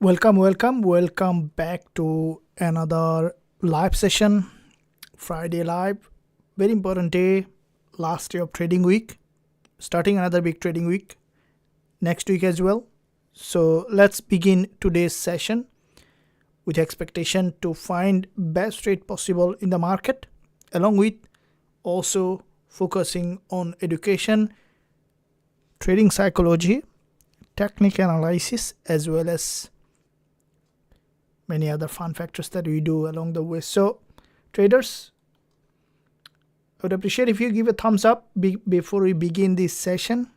Welcome back to another live session. Friday live, very important day, last day of trading week, starting another big trading week next week as well. So let's begin today's session with expectation to find best trade possible in the market, along with also focusing on education, trading psychology, technical analysis, as well as many other fun factors that we do along the way. So traders, I would appreciate if you give a thumbs up before we begin this session.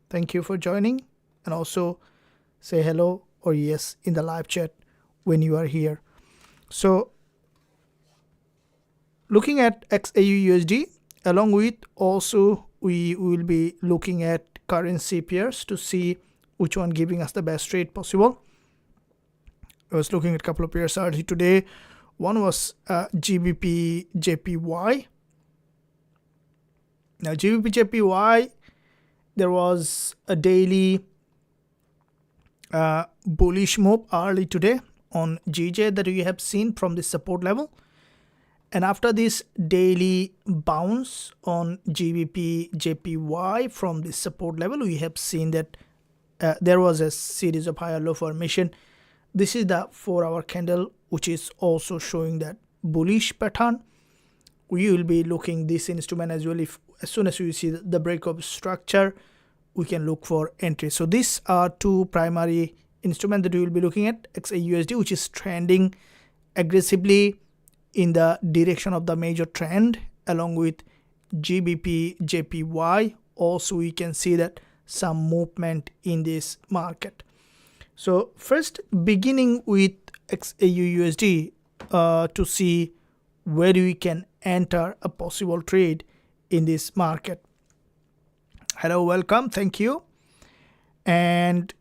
Thank you for joining, and also say hello or yes in the live chat when you are here. So looking at XAUUSD, along with also we will be looking at currency pairs to see which one giving us the best trade possible. I was looking at a couple of pairs already today. One was GBPJPY. Now GBPJPY, there was a daily bullish move early today on GJ that we have seen from the support level. And after this daily bounce on GBPJPY from the support level, we have seen that there was a series of higher low formation. This is the 4-hour candle, which is also showing that bullish pattern. We will be looking this instrument as well. If as soon as we see the break of structure, we can look for entry. So these are two primary instruments that we will be looking at. XAUSD, which is trending aggressively in the direction of the major trend, along with GBPJPY. Also, we can see that some movement in this market. So first, beginning with XAUUSD to see where we can enter a possible trade in this market. Hello, welcome, thank you. And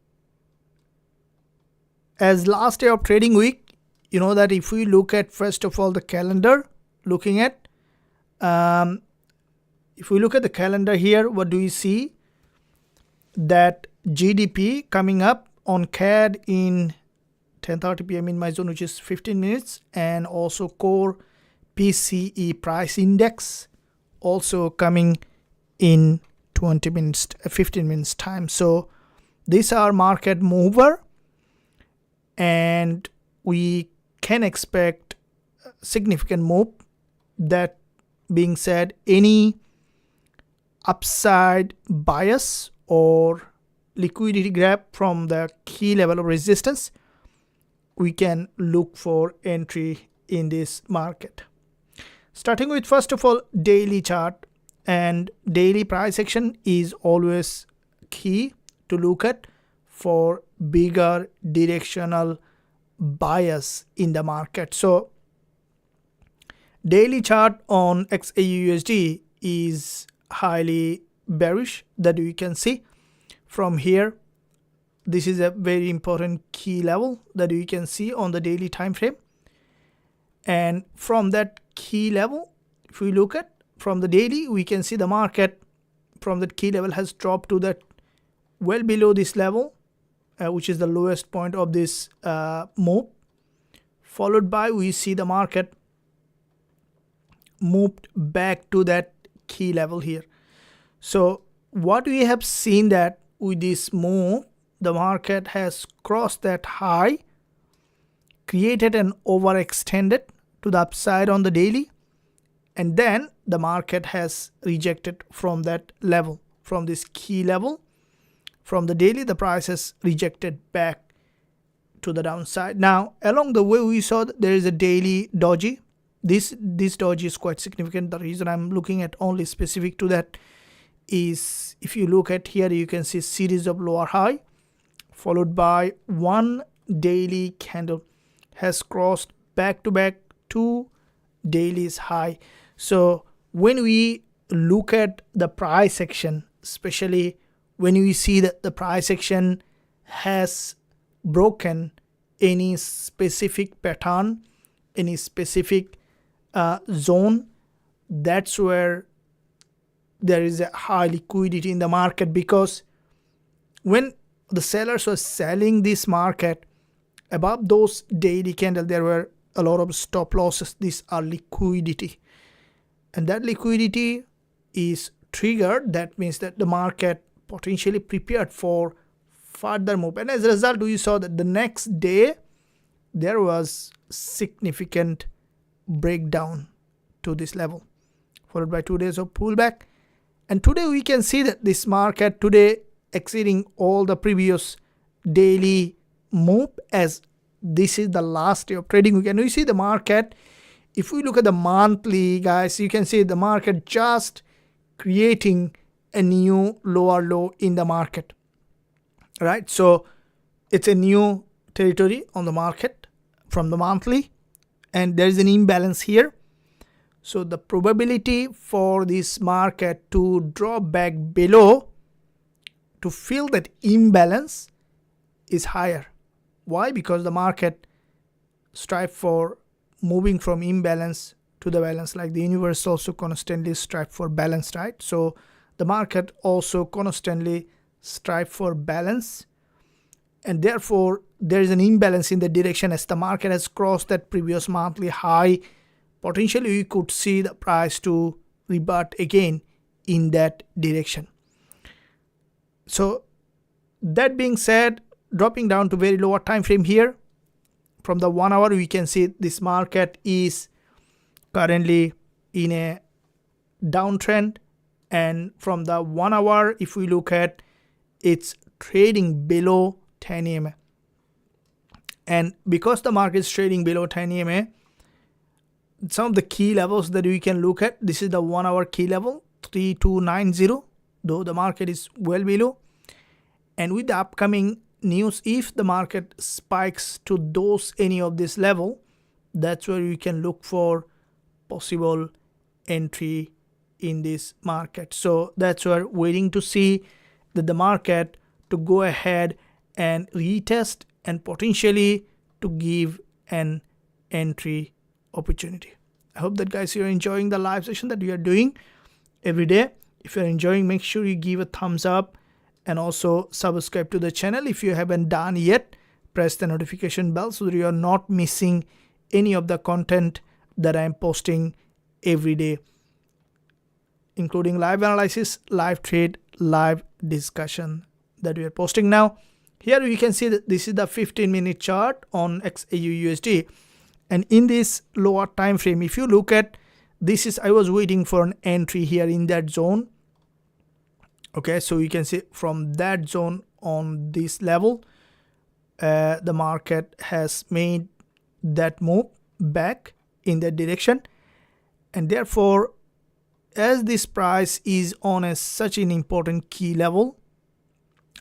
as last day of trading week, you know that if we look at first of all the calendar, looking at if we look at the calendar here, what do we see? That GDP coming up on CAD in 10:30 p.m. in my zone, which is 15 minutes, and also core PCE price index also coming in 15 minutes time. So these are market mover, and we can expect significant move. That being said, any upside bias or liquidity grab from the key level of resistance, we can look for entry in this market. Starting with first of all daily chart, and daily price action is always key to look at for bigger directional bias in the market. So daily chart on XAUUSD is highly bearish, that we can see from here. This is a very important key level that we can see on the daily time frame. And from that key level, if we look at from the daily, we can see the market from that key level has dropped to that well below this level, which is the lowest point of this move. Followed by, we see the market moved back to that key level here. So what we have seen that with this move, the market has crossed that high, created an overextended to the upside on the daily, and then the market has rejected from that level, from this key level. From the daily, the price has rejected back to the downside. Now along the way, we saw that there is a daily doji. This doji is quite significant. The reason I'm looking at only specific to that is, if you look at here, you can see series of lower high followed by one daily candle has crossed back to back two dailies high. So when we look at the price action, especially when we see that the price action has broken any specific pattern, any specific zone, that's where there is a high liquidity in the market. Because when the sellers were selling this market, above those daily candle there were a lot of stop losses. These are liquidity, and that liquidity is triggered. That means that the market potentially prepared for further move, and as a result we saw that the next day there was significant breakdown to this level, followed by 2 days of pullback. And today we can see that this market today exceeding all the previous daily move, as this is the last day of trading week. And we see the market, if we look at the monthly, guys, you can see the market just creating a new lower low in the market, right? So it's a new territory on the market from the monthly, and there is an imbalance here. So the probability for this market to drop back below to fill that imbalance is higher. Why? Because the market strive for moving from imbalance to the balance, like the universe also constantly strive for balance, right? So the market also constantly strive for balance, and therefore there is an imbalance in the direction. As the market has crossed that previous monthly high, potentially we could see the price to revert again in that direction. So that being said, dropping down to very lower time frame here, from the 1 hour we can see this market is currently in a downtrend, and from the 1 hour if we look at, it's trading below 10 EMA. And because the market is trading below 10 EMA, some of the key levels that we can look at, this is the 1 hour key level 3290, though the market is well below. And with the upcoming news, if the market spikes to those any of this level, that's where we can look for possible entry in this market. So that's where waiting to see that the market to go ahead and retest and potentially to give an entry opportunity. I hope that, guys, you're enjoying the live session that we are doing every day. If you're enjoying, make sure you give a thumbs up and also subscribe to the channel if you haven't done yet. Press the notification bell so that you are not missing any of the content that I'm posting every day, including live analysis, live trade, live discussion that we are posting now. Here you can see that this is the 15-minute chart on XAUUSD, and in this lower time frame, if you look at this, is I was waiting for an entry here in that zone. Okay, so you can see from that zone on this level, the market has made that move back in that direction, and therefore as this price is on such an important key level,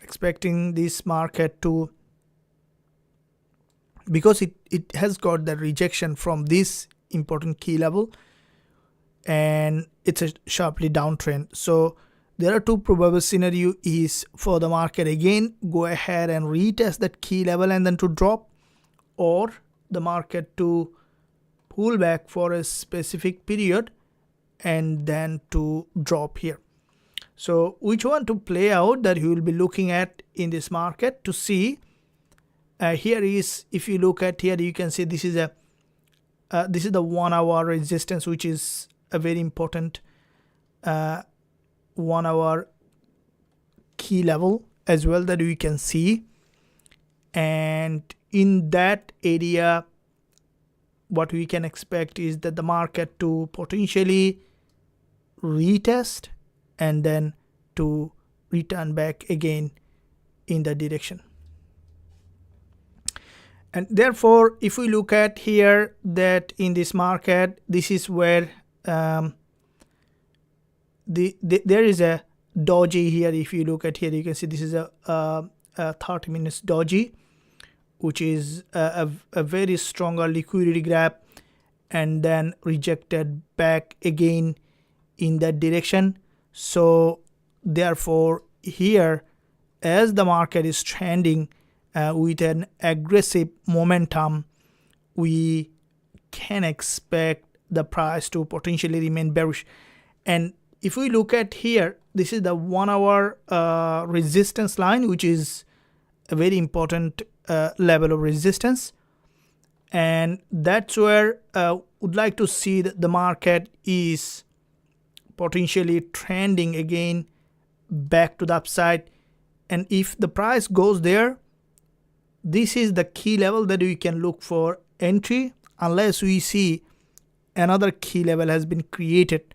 expecting this market to, because it has got the rejection from this important key level and it's a sharply downtrend. So there are two probable scenario is for the market again go ahead and retest that key level and then to drop, or the market to pull back for a specific period and then to drop here. So which one to play out that you will be looking at in this market to see. Here is, if you look at here, you can see this is the 1 hour resistance, which is a very important 1 hour key level as well that we can see. And in that area, what we can expect is that the market to potentially retest and then to return back again in the direction. And therefore, if we look at here that in this market, this is where there is a doji here. If you look at here, you can see this is a 30 minutes doji, which is a very stronger liquidity grab and then rejected back again in that direction. So therefore here, as the market is trending with an aggressive momentum, we can expect the price to potentially remain bearish. And if we look at here, this is the 1 hour resistance line, which is a very important level of resistance, and that's where would like to see that the market is potentially trending again back to the upside. And if the price goes there, this is the key level that we can look for entry, unless we see another key level has been created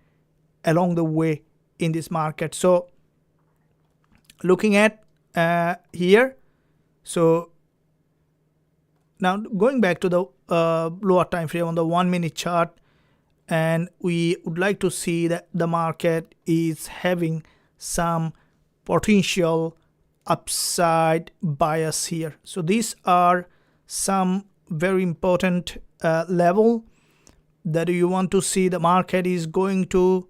along the way in this market. So looking at here, so now going back to the lower time frame on the 1 minute chart, and we would like to see that the market is having some potential upside bias here. So these are some very important level that you want to see the market is going to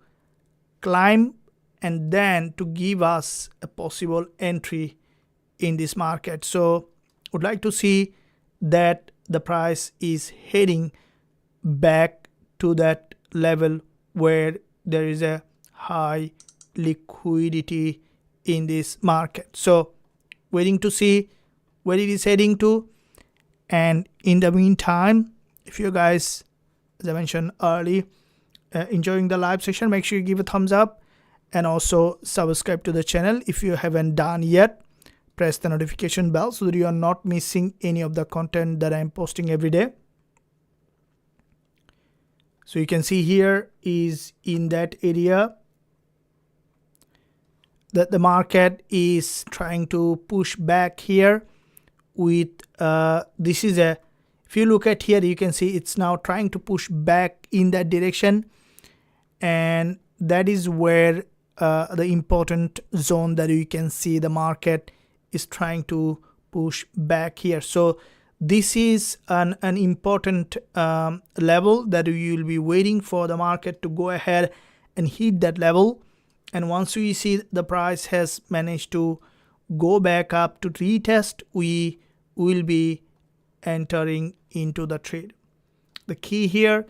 climb, and then to give us a possible entry in this market. So would like to see that the price is heading back to that level where there is a high liquidity in this market. So waiting to see where it is heading to. And in the meantime, if you guys, as I mentioned early, enjoying the live session, make sure you give a thumbs up and also subscribe to the channel if you haven't done yet. Press the notification bell so that you are not missing any of the content that I'm posting every day. So you can see here is in that area that the market is trying to push back here with this is a, if you look at here, you can see it's now trying to push back in that direction, and that is where the important zone that you can see the market is trying to push back here. So this is an important level that you will be waiting for the market to go ahead and hit that level. And once we see the price has managed to go back up to retest, we will be entering into the trade. The key here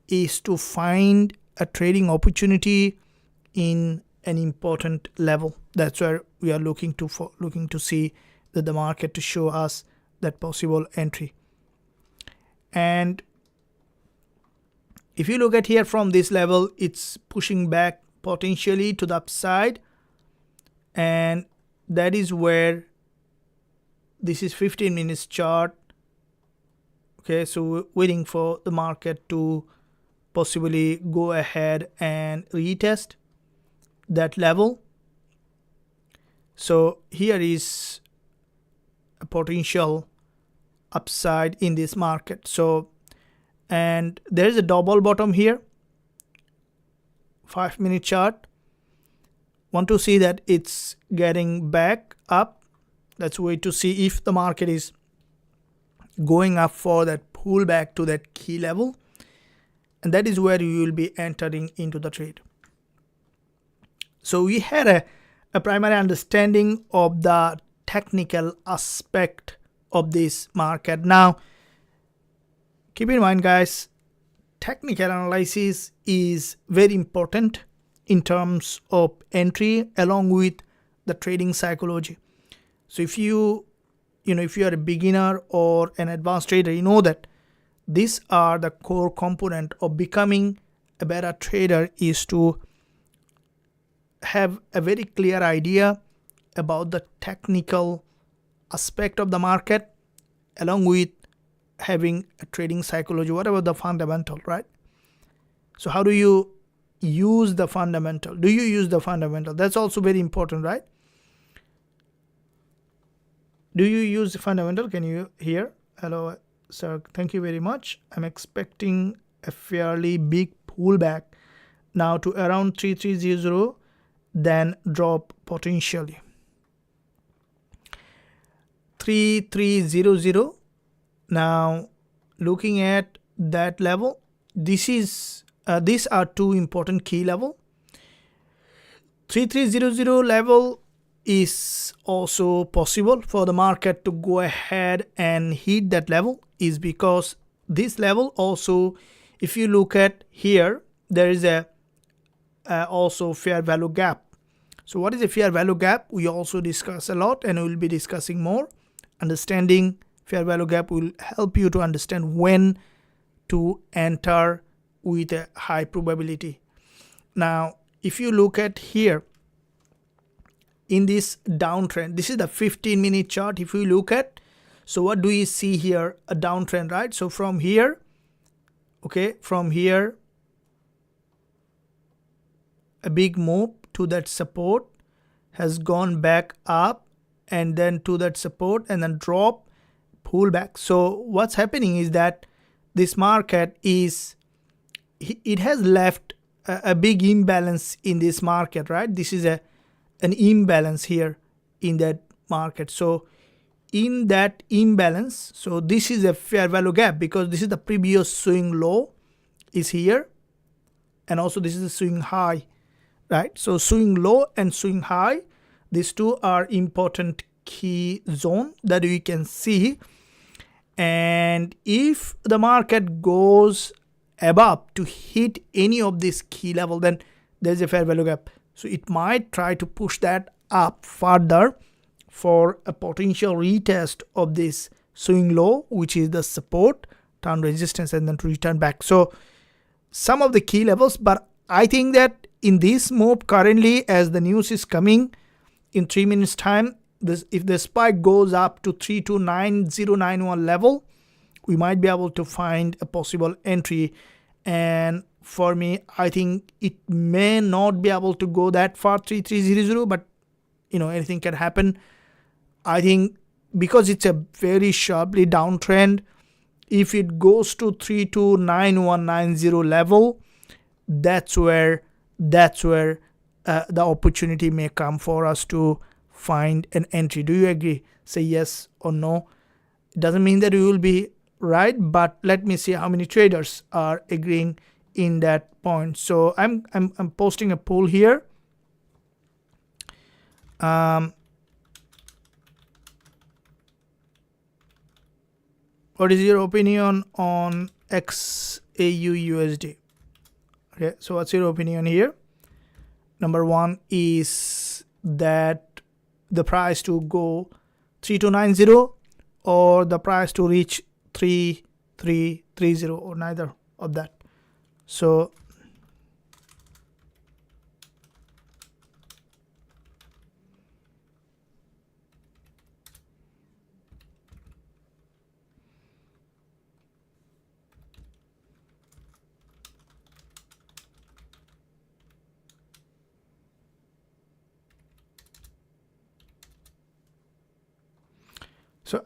is to find a trading opportunity in an important level. That's where we are looking to see that the market to show us that possible entry. And if you look at here from this level, it's pushing back potentially to the upside, and that is where this is 15 minutes chart. Okay, so we're waiting for the market to possibly go ahead and retest that level. So here is a potential upside in this market. So, and there is a double bottom here, 5 minute chart. Want to see that it's getting back up. Let's wait to see if the market is going up for that pullback to that key level, and that is where you will be entering into the trade. So we had a primary understanding of the technical aspect of this market. Now keep in mind, guys, technical analysis is very important in terms of entry along with the trading psychology. So if you are a beginner or an advanced trader, you know that these are the core component of becoming a better trader, is to have a very clear idea about the technical aspect of the market along with having a trading psychology, whatever the fundamental, right? So how do you use the fundamental? Do you use the fundamental? That's also very important, right? Do you use the fundamental? Can you hear? Hello, sir. Thank you very much. I'm expecting a fairly big pullback now to around 3300, then drop potentially 3300. Now looking at that level, this is these are two important key level. 3300 level is also possible for the market to go ahead and hit that level, is because this level also, if you look at here, there is a also fair value gap. So what is a fair value gap? We also discuss a lot, and we will be discussing more, understanding fair value gap will help you to understand when to enter with a high probability. Now if you look at here in this downtrend, this is the 15-minute chart. If you look at, so what do you see here? A downtrend, right? So from here, okay, from here a big move to that support, has gone back up and then to that support and then drop, pull back. So what's happening is that this market is, it has left a big imbalance in this market, right? This is an imbalance here in that market. So in that imbalance, so this is a fair value gap because this is the previous swing low is here, and also this is a swing high, right? So swing low and swing high, these two are important key zone that we can see. And if the market goes above to hit any of this key level, then there's a fair value gap. So it might try to push that up further for a potential retest of this swing low, which is the support, turn resistance, and then to return back. So some of the key levels, but I think that in this move currently, as the news is coming in 3 minutes time, this, if the spike goes up to 329091 level, we might be able to find a possible entry. And for me, I think it may not be able to go that far, 3300, but you know, anything can happen. I think because it's a very sharply downtrend, if it goes to 329190 level, that's where the opportunity may come for us to find an entry. Do you agree? Say yes or no. It doesn't mean that we will be right, but let me see how many traders are agreeing in that point. So I'm posting a poll here. What is your opinion on XAUUSD? Okay, so what's your opinion here? Number one is that the price to go 3290 or the price to reach 3330, or neither of that. So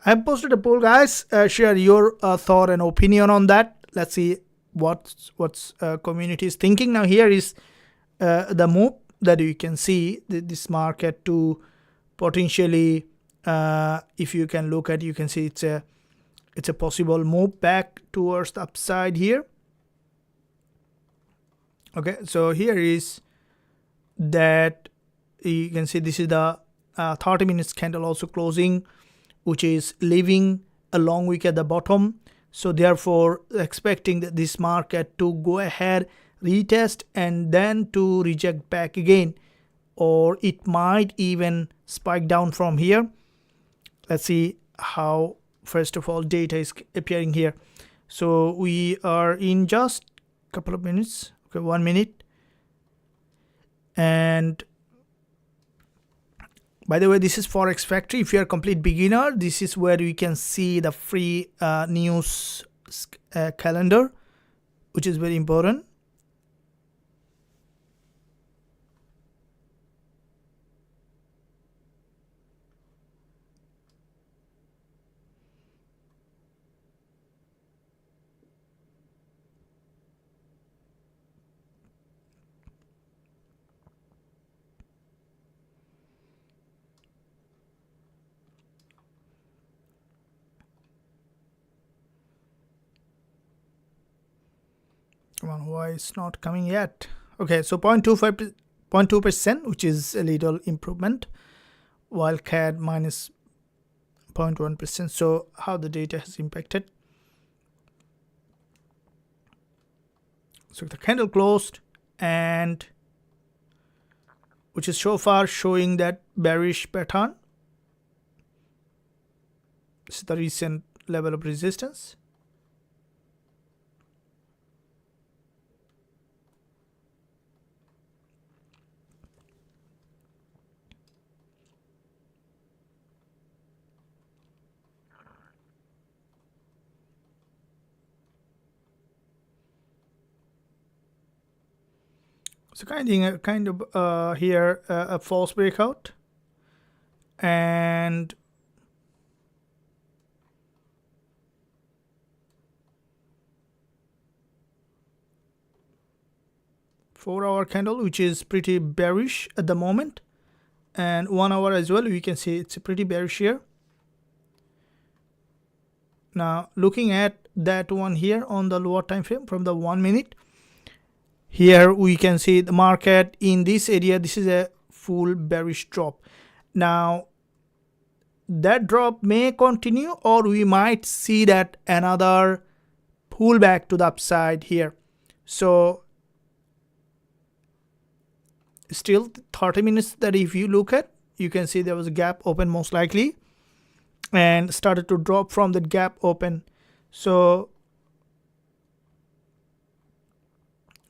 I posted a poll, guys. Share your thought and opinion on that. Let's see what's community is thinking. Now here is the move that you can see this market to potentially, if you can look at, you can see it's a possible move back towards the upside here. Okay, so here is that you can see this is the 30 minutes candle also closing, which is leaving a long wick at the bottom. So therefore expecting that this market to go ahead, retest, and then to reject back again, or it might even spike down from here. Let's see how first of all data is appearing here. So we are in just a couple of minutes, okay, 1 minute. And by the way, this is Forex Factory. If you are a complete beginner, this is where you can see the free news calendar, which is very important. Come on, why it's not coming yet? Okay, so 0.2%, which is a little improvement, while CAD minus 0.1%. So how the data has impacted. So the candle closed, and which is so far showing that bearish pattern. This is the recent level of resistance. So kind of here a false breakout, and four-hour candle, which is pretty bearish at the moment, and 1 hour as well. We can see it's pretty bearish here. Now looking at that one here on the lower time frame from the 1 minute, here we can see the market in this area. This is a full bearish drop. Now that drop may continue, or we might see that another pullback to the upside here. So still 30 minutes that if you look at, you can see there was a gap open most likely and started to drop from that gap open. So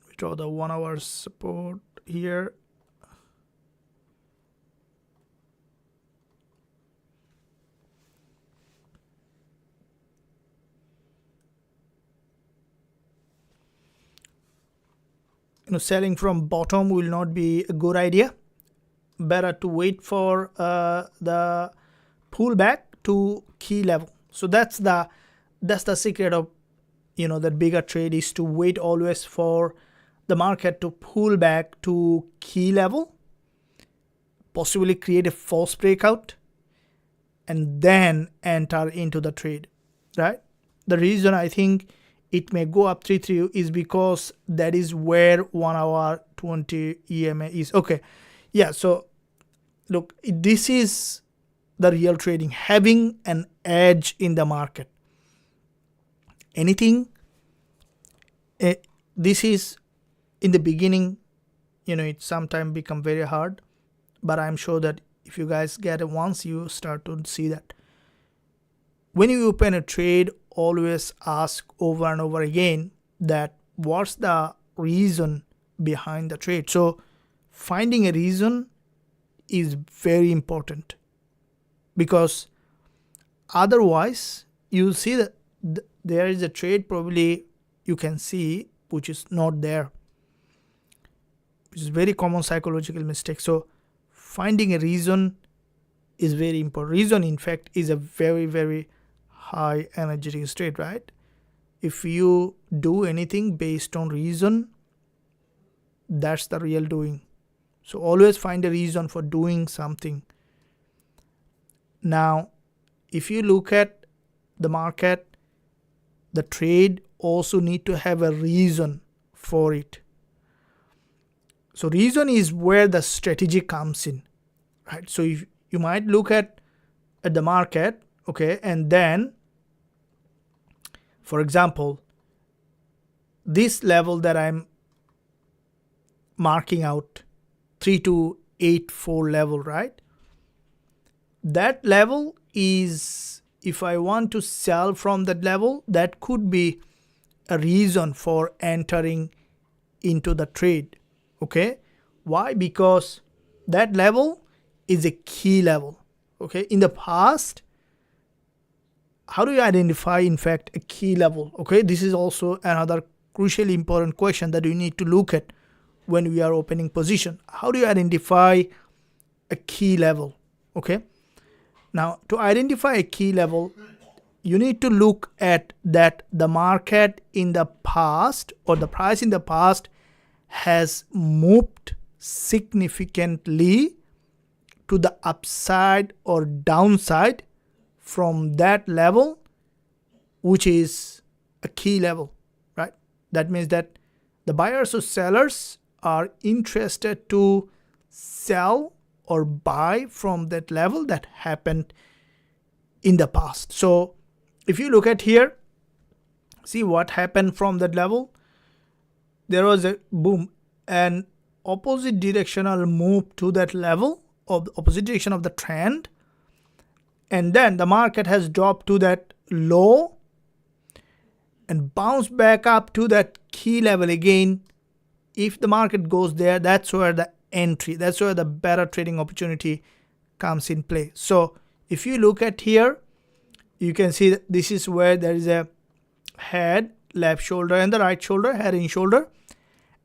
we draw the 1 hour support here. Selling from bottom will not be a good idea. Better to wait for the pullback to key level. So that's the secret of that bigger trade, is to wait always for the market to pull back to key level, possibly create a false breakout, and then enter into the trade, right? The reason I think it may go up 3-3 is because that is where 1 hour 20 EMA is. Okay, yeah, so look, this is the real trading, having an edge in the market. Anything, this is in the beginning, it sometimes become very hard, but I'm sure that if you guys get it once, you start to see that. When you open a trade, always ask over and over again that what's the reason behind the trade. So finding a reason is very important, because otherwise you'll see that there is a trade probably you can see which is not there, which is very common psychological mistake. So finding a reason is very important. Reason, in fact, is a very, very high energetic state, right? If you do anything based on reason, that's the real doing. So always find a reason for doing something. Now, if you look at the market, the trade also need to have a reason for it. So reason is where the strategy comes in, right? So if you might look at the market, okay, and then, for example, this level that I'm marking out, 3284 level, right? That level is, if I want to sell from that level, that could be a reason for entering into the trade. Okay, why? Because that level is a key level. Okay, in the past, how do you identify, in fact, a key level? Okay, this is also another crucially important question that you need to look at when we are opening position. How do you identify a key level? Okay, now to identify a key level, you need to look at that the market in the past, or the price in the past, has moved significantly to the upside or downside from that level, which is a key level, right? That means that the buyers or sellers are interested to sell or buy from that level that happened in the past. So if you look at here, see what happened from that level. There was a boom, an opposite directional move to that level, of the opposite direction of the trend, and then the market has dropped to that low and bounce back up to that key level again. If the market goes there, that's where the entry, that's where the better trading opportunity comes in play. So if you look at here, you can see that this is where there is a head, left shoulder, and the right shoulder, head and shoulder.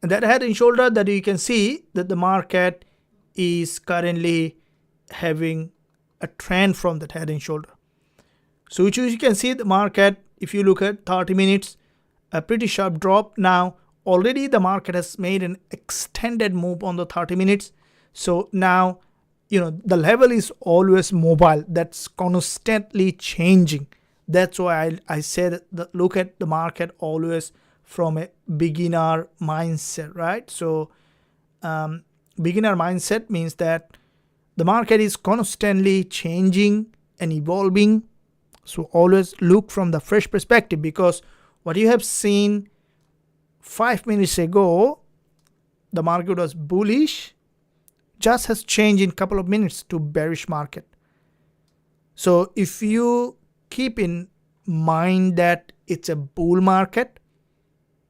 And that head and shoulder, that you can see that the market is currently having a trend from that head and shoulder. So which you can see the market, if you look at 30 minutes, a pretty sharp drop. Now already the market has made an extended move on the 30 minutes. So now, the level is always mobile, that's constantly changing. That's why I said that look at the market always from a beginner mindset, right? So beginner mindset means that the market is constantly changing and evolving. So always look from the fresh perspective, because what you have seen 5 minutes ago, the market was bullish, just has changed in a couple of minutes to bearish market. So if you keep in mind that it's a bull market,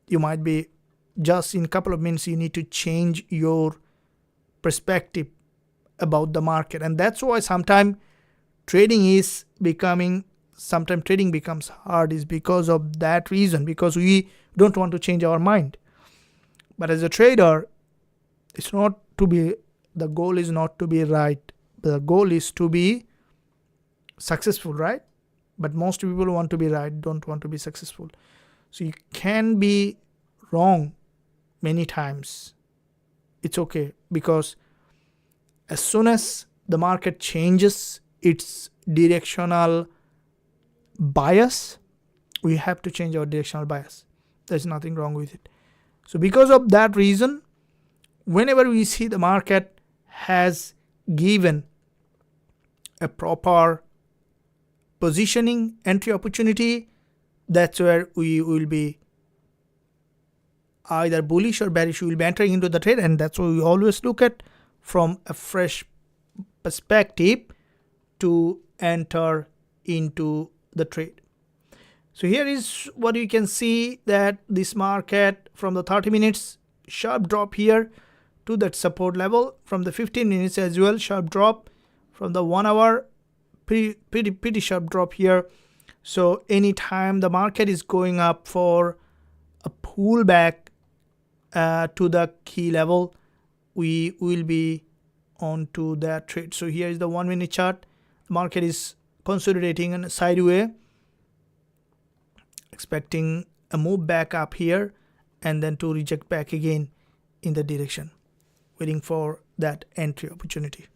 you might be just in a couple of minutes, you need to change your perspective about the market. And that's why sometimes trading becomes hard, is because of that reason, because we don't want to change our mind. But as a trader, the goal is not to be right. The goal is to be successful, right? But most people want to be right, don't want to be successful. So you can be wrong many times. It's okay, because as soon as the market changes its directional bias, we have to change our directional bias. There's nothing wrong with it. So because of that reason, whenever we see the market has given a proper positioning, entry opportunity, that's where we will be either bullish or bearish. We will be entering into the trade, and that's why we always look at from a fresh perspective to enter into the trade. So here is what you can see, that this market from the 30 minutes, sharp drop here to that support level, from the 15 minutes as well, sharp drop, from the 1 hour, pretty sharp drop here. So anytime the market is going up for a pullback to the key level, we will be on to that trade. So here is the 1 minute chart. The market is consolidating in a sideways, expecting a move back up here and then to reject back again in the direction, waiting for that entry opportunity.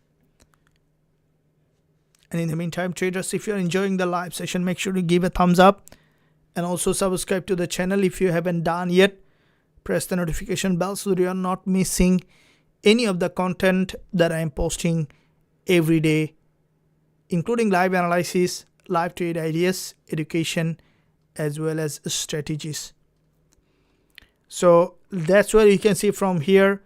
And in the meantime, traders, if you're enjoying the live session, make sure to give a thumbs up and also subscribe to the channel if you haven't done yet. Press the notification bell so that you are not missing any of the content that I am posting every day, including live analysis, live trade ideas, education, as well as strategies. So that's where you can see from here.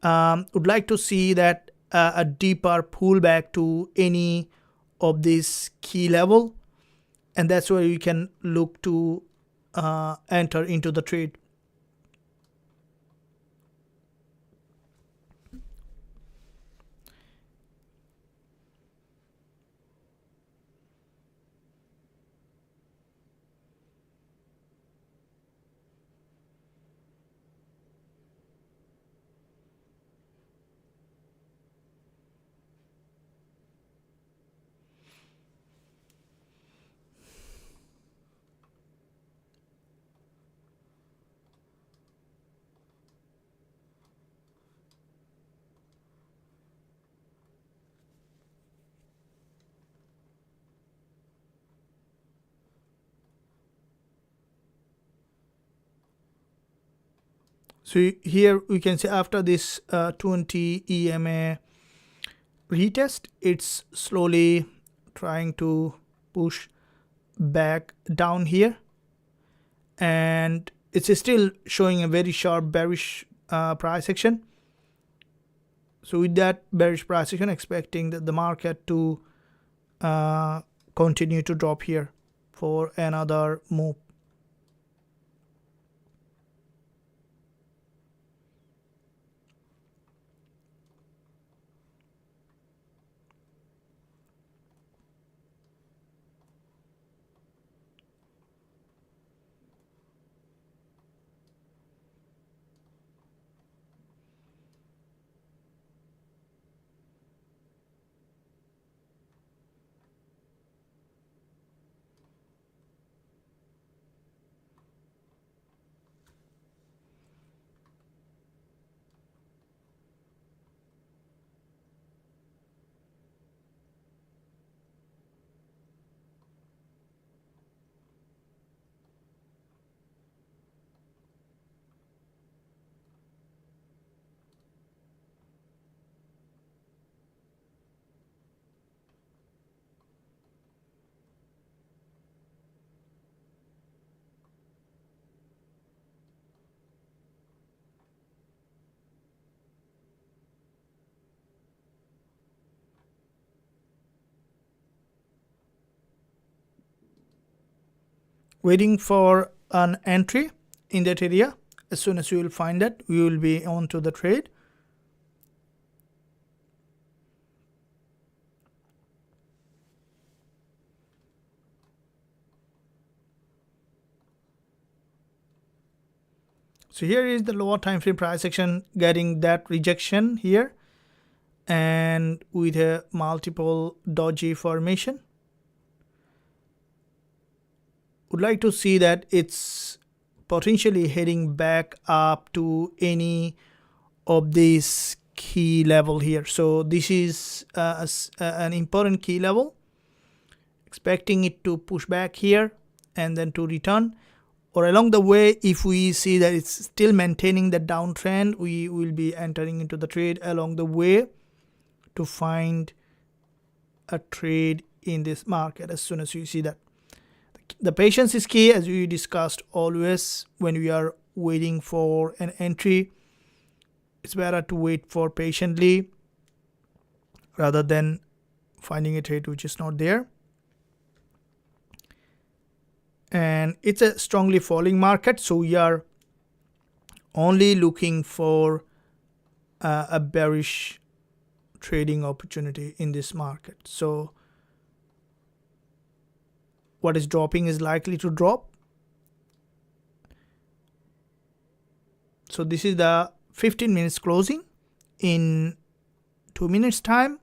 Would like to see that a deeper pullback to any of this key level, and that's where you can look to enter into the trade. So here we can see after this 20 EMA retest, it's slowly trying to push back down here, and it's still showing a very sharp bearish price action. So with that bearish price action, expecting that the market to continue to drop here for another move. Waiting for an entry in that area. As soon as we will find that, we will be on to the trade. So here is the lower time frame price action getting that rejection here, and with a multiple doji formation. Would like to see that it's potentially heading back up to any of this key level here. So this is an important key level, expecting it to push back here and then to return, or along the way, if we see that it's still maintaining the downtrend, we will be entering into the trade along the way to find a trade in this market. As soon as you see that, the patience is key, as we discussed always. When we are waiting for an entry, it's better to wait for patiently rather than finding a trade which is not there. And it's a strongly falling market, so we are only looking for a bearish trading opportunity in this market. So what is dropping is likely to drop. So this is the 15 minutes closing in 2 minutes time,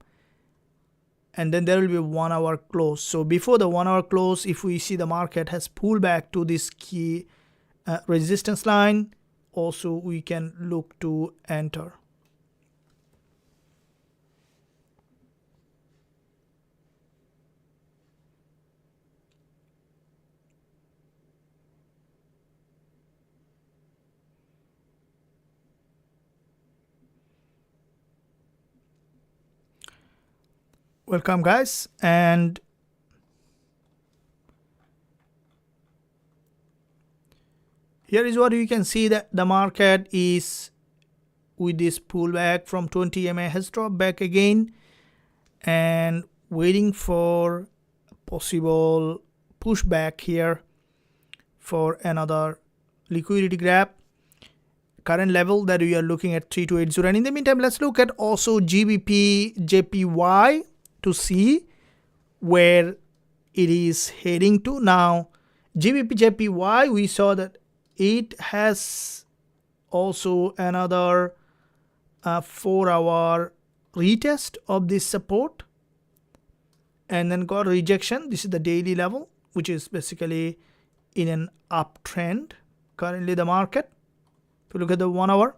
and then there will be a 1 hour close. So before the 1 hour close, if we see the market has pulled back to this key resistance line, also we can look to enter. Welcome guys, and here is what you can see, that the market is with this pullback from 20 EMA has dropped back again and waiting for possible pushback here for another liquidity grab. Current level that we are looking at 3280, and in the meantime let's look at also GBPJPY to see where it is heading to. Now GBPJPY, we saw that it has also another 4 hour retest of this support and then got rejection. This is the daily level, which is basically in an uptrend currently the market. If you look at the 1 hour,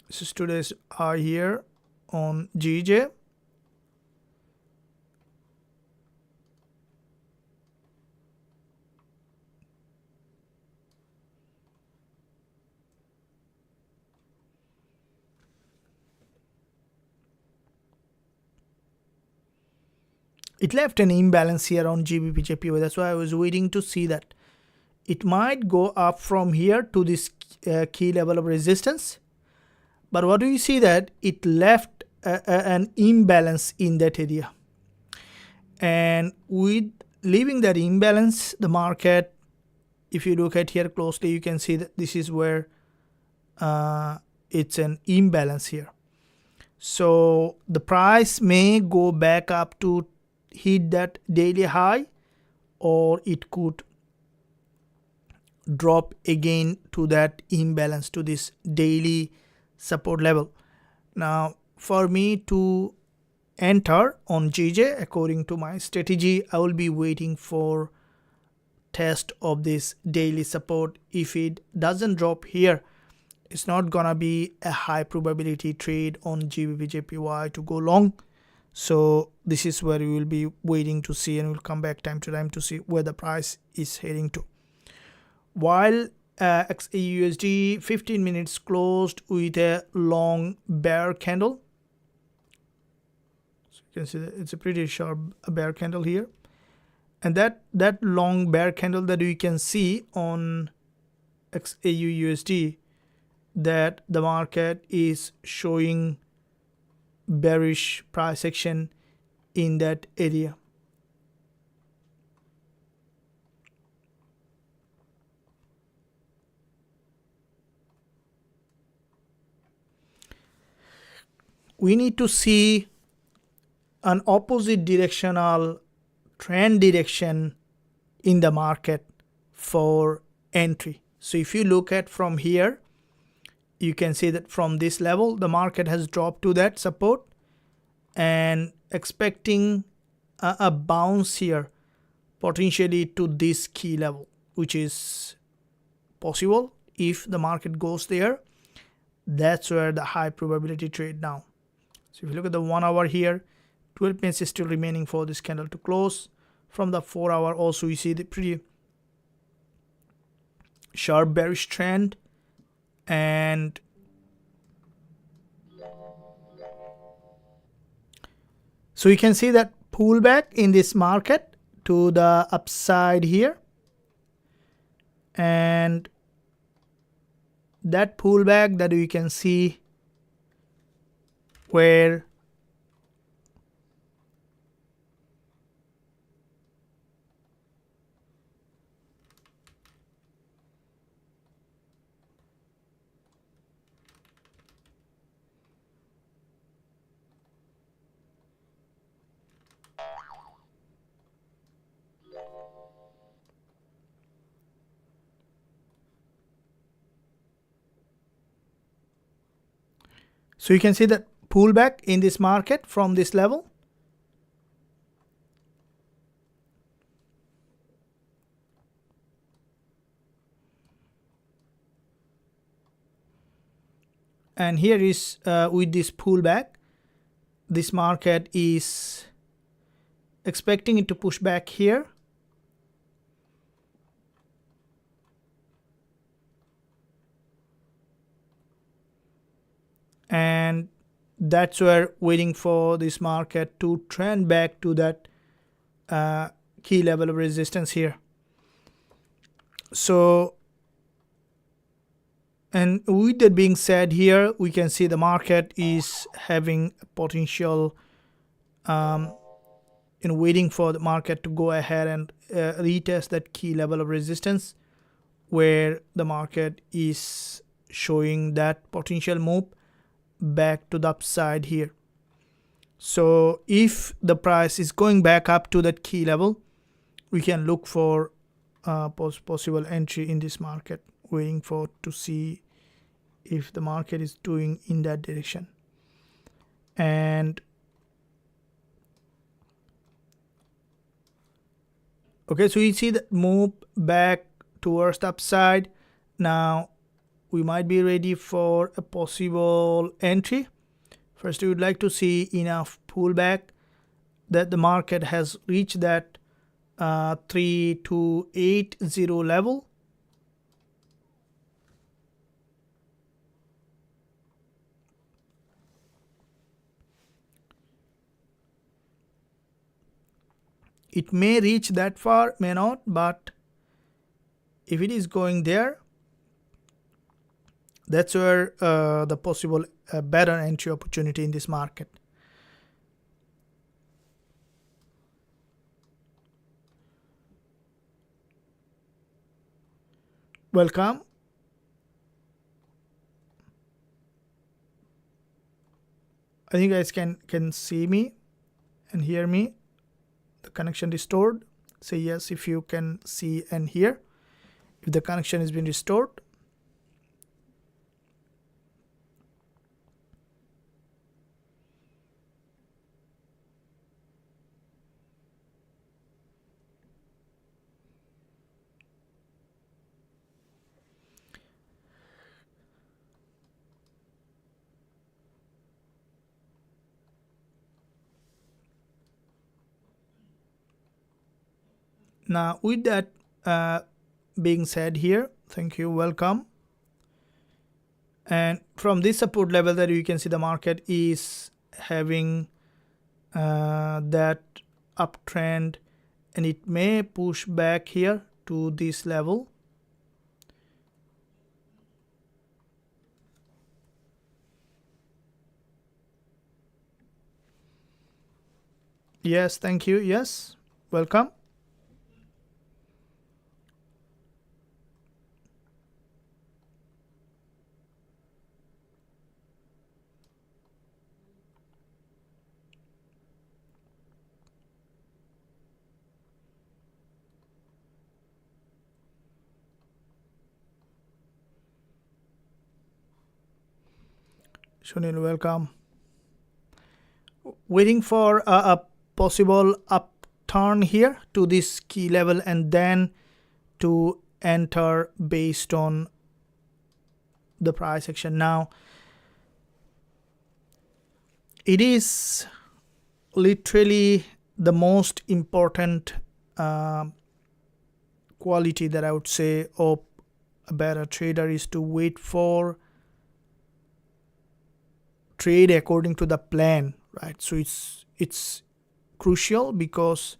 this is today's are here on GJ. It left an imbalance here on GBPJPY. That's why I was waiting to see that it might go up from here to this key level of resistance. But what do you see, that it left an imbalance in that area, and with leaving that imbalance, the market, if you look at here closely, you can see that this is where it's an imbalance here. So the price may go back up to hit that daily high, or it could drop again to that imbalance, to this daily support level. Now for me to enter on GJ, according to my strategy, I will be waiting for test of this daily support. If it doesn't drop here, it's not gonna be a high probability trade on GBPJPY to go long. So this is where we will be waiting to see, and we'll come back time to time to see where the price is heading to. While Xauusd 15 minutes closed with a long bear candle. So you can see that it's a pretty sharp bear candle here, and that long bear candle that we can see on Xauusd, that the market is showing bearish price action in that area. We need to see an opposite directional trend direction in the market for entry. So if you look at from here, you can see that from this level the market has dropped to that support, and expecting a bounce here potentially to this key level, which is possible. If the market goes there, that's where the high probability trade now. So if you look at the 1 hour here, 12 minutes is still remaining for this candle to close. From the 4 hour also, you see the pretty sharp bearish trend, and so you can see that pullback in this market to the upside here, and that pullback that you can see where so you can see that pullback in this market from this level, and here is with this pullback, this market is expecting it to push back here, and that's where waiting for this market to trend back to that key level of resistance here. So, and with that being said, here we can see the market is having a potential waiting for the market to go ahead and retest that key level of resistance, where the market is showing that potential move back to the upside here. So if the price is going back up to that key level, we can look for possible entry in this market, waiting for to see if the market is doing in that direction. And okay, so you see that move back towards the upside. Now we might be ready for a possible entry. First, we would like to see enough pullback that the market has reached that 3280 level. It may reach that far, may not, but if it is going there, That's where the possible better entry opportunity in this market. Welcome. I think you guys can see me and hear me. The connection restored. Say yes if you can see and hear. If the connection has been restored. Now with that being said here, thank you, welcome. And from this support level that you can see the market is having that uptrend, and it may push back here to this level. Yes, thank you. Yes, welcome. Sunil, welcome. Waiting for a possible upturn here to this key level and then to enter based on the price action. Now it is literally the most important quality that I would say of a better trader is to wait for trade according to the plan, right? So it's crucial, because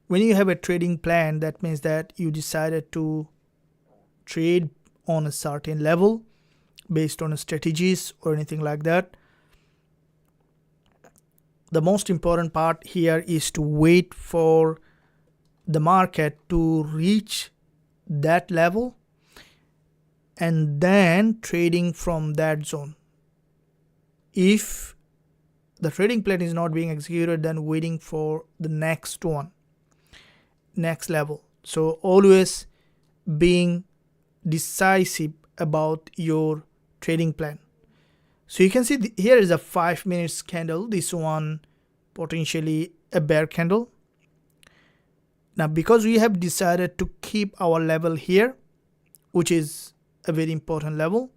when you have a trading plan, that means that you decided to trade on a certain level based on strategies or anything like that. The most important part here is to wait for the market to reach that level and then trading from that zone. If the trading plan is not being executed, then waiting for the next one, next level. So always being decisive about your trading plan. So you can see here is a 5 minutes candle, this one potentially a bear candle. Now because we have decided to keep our level here, which is a very important level,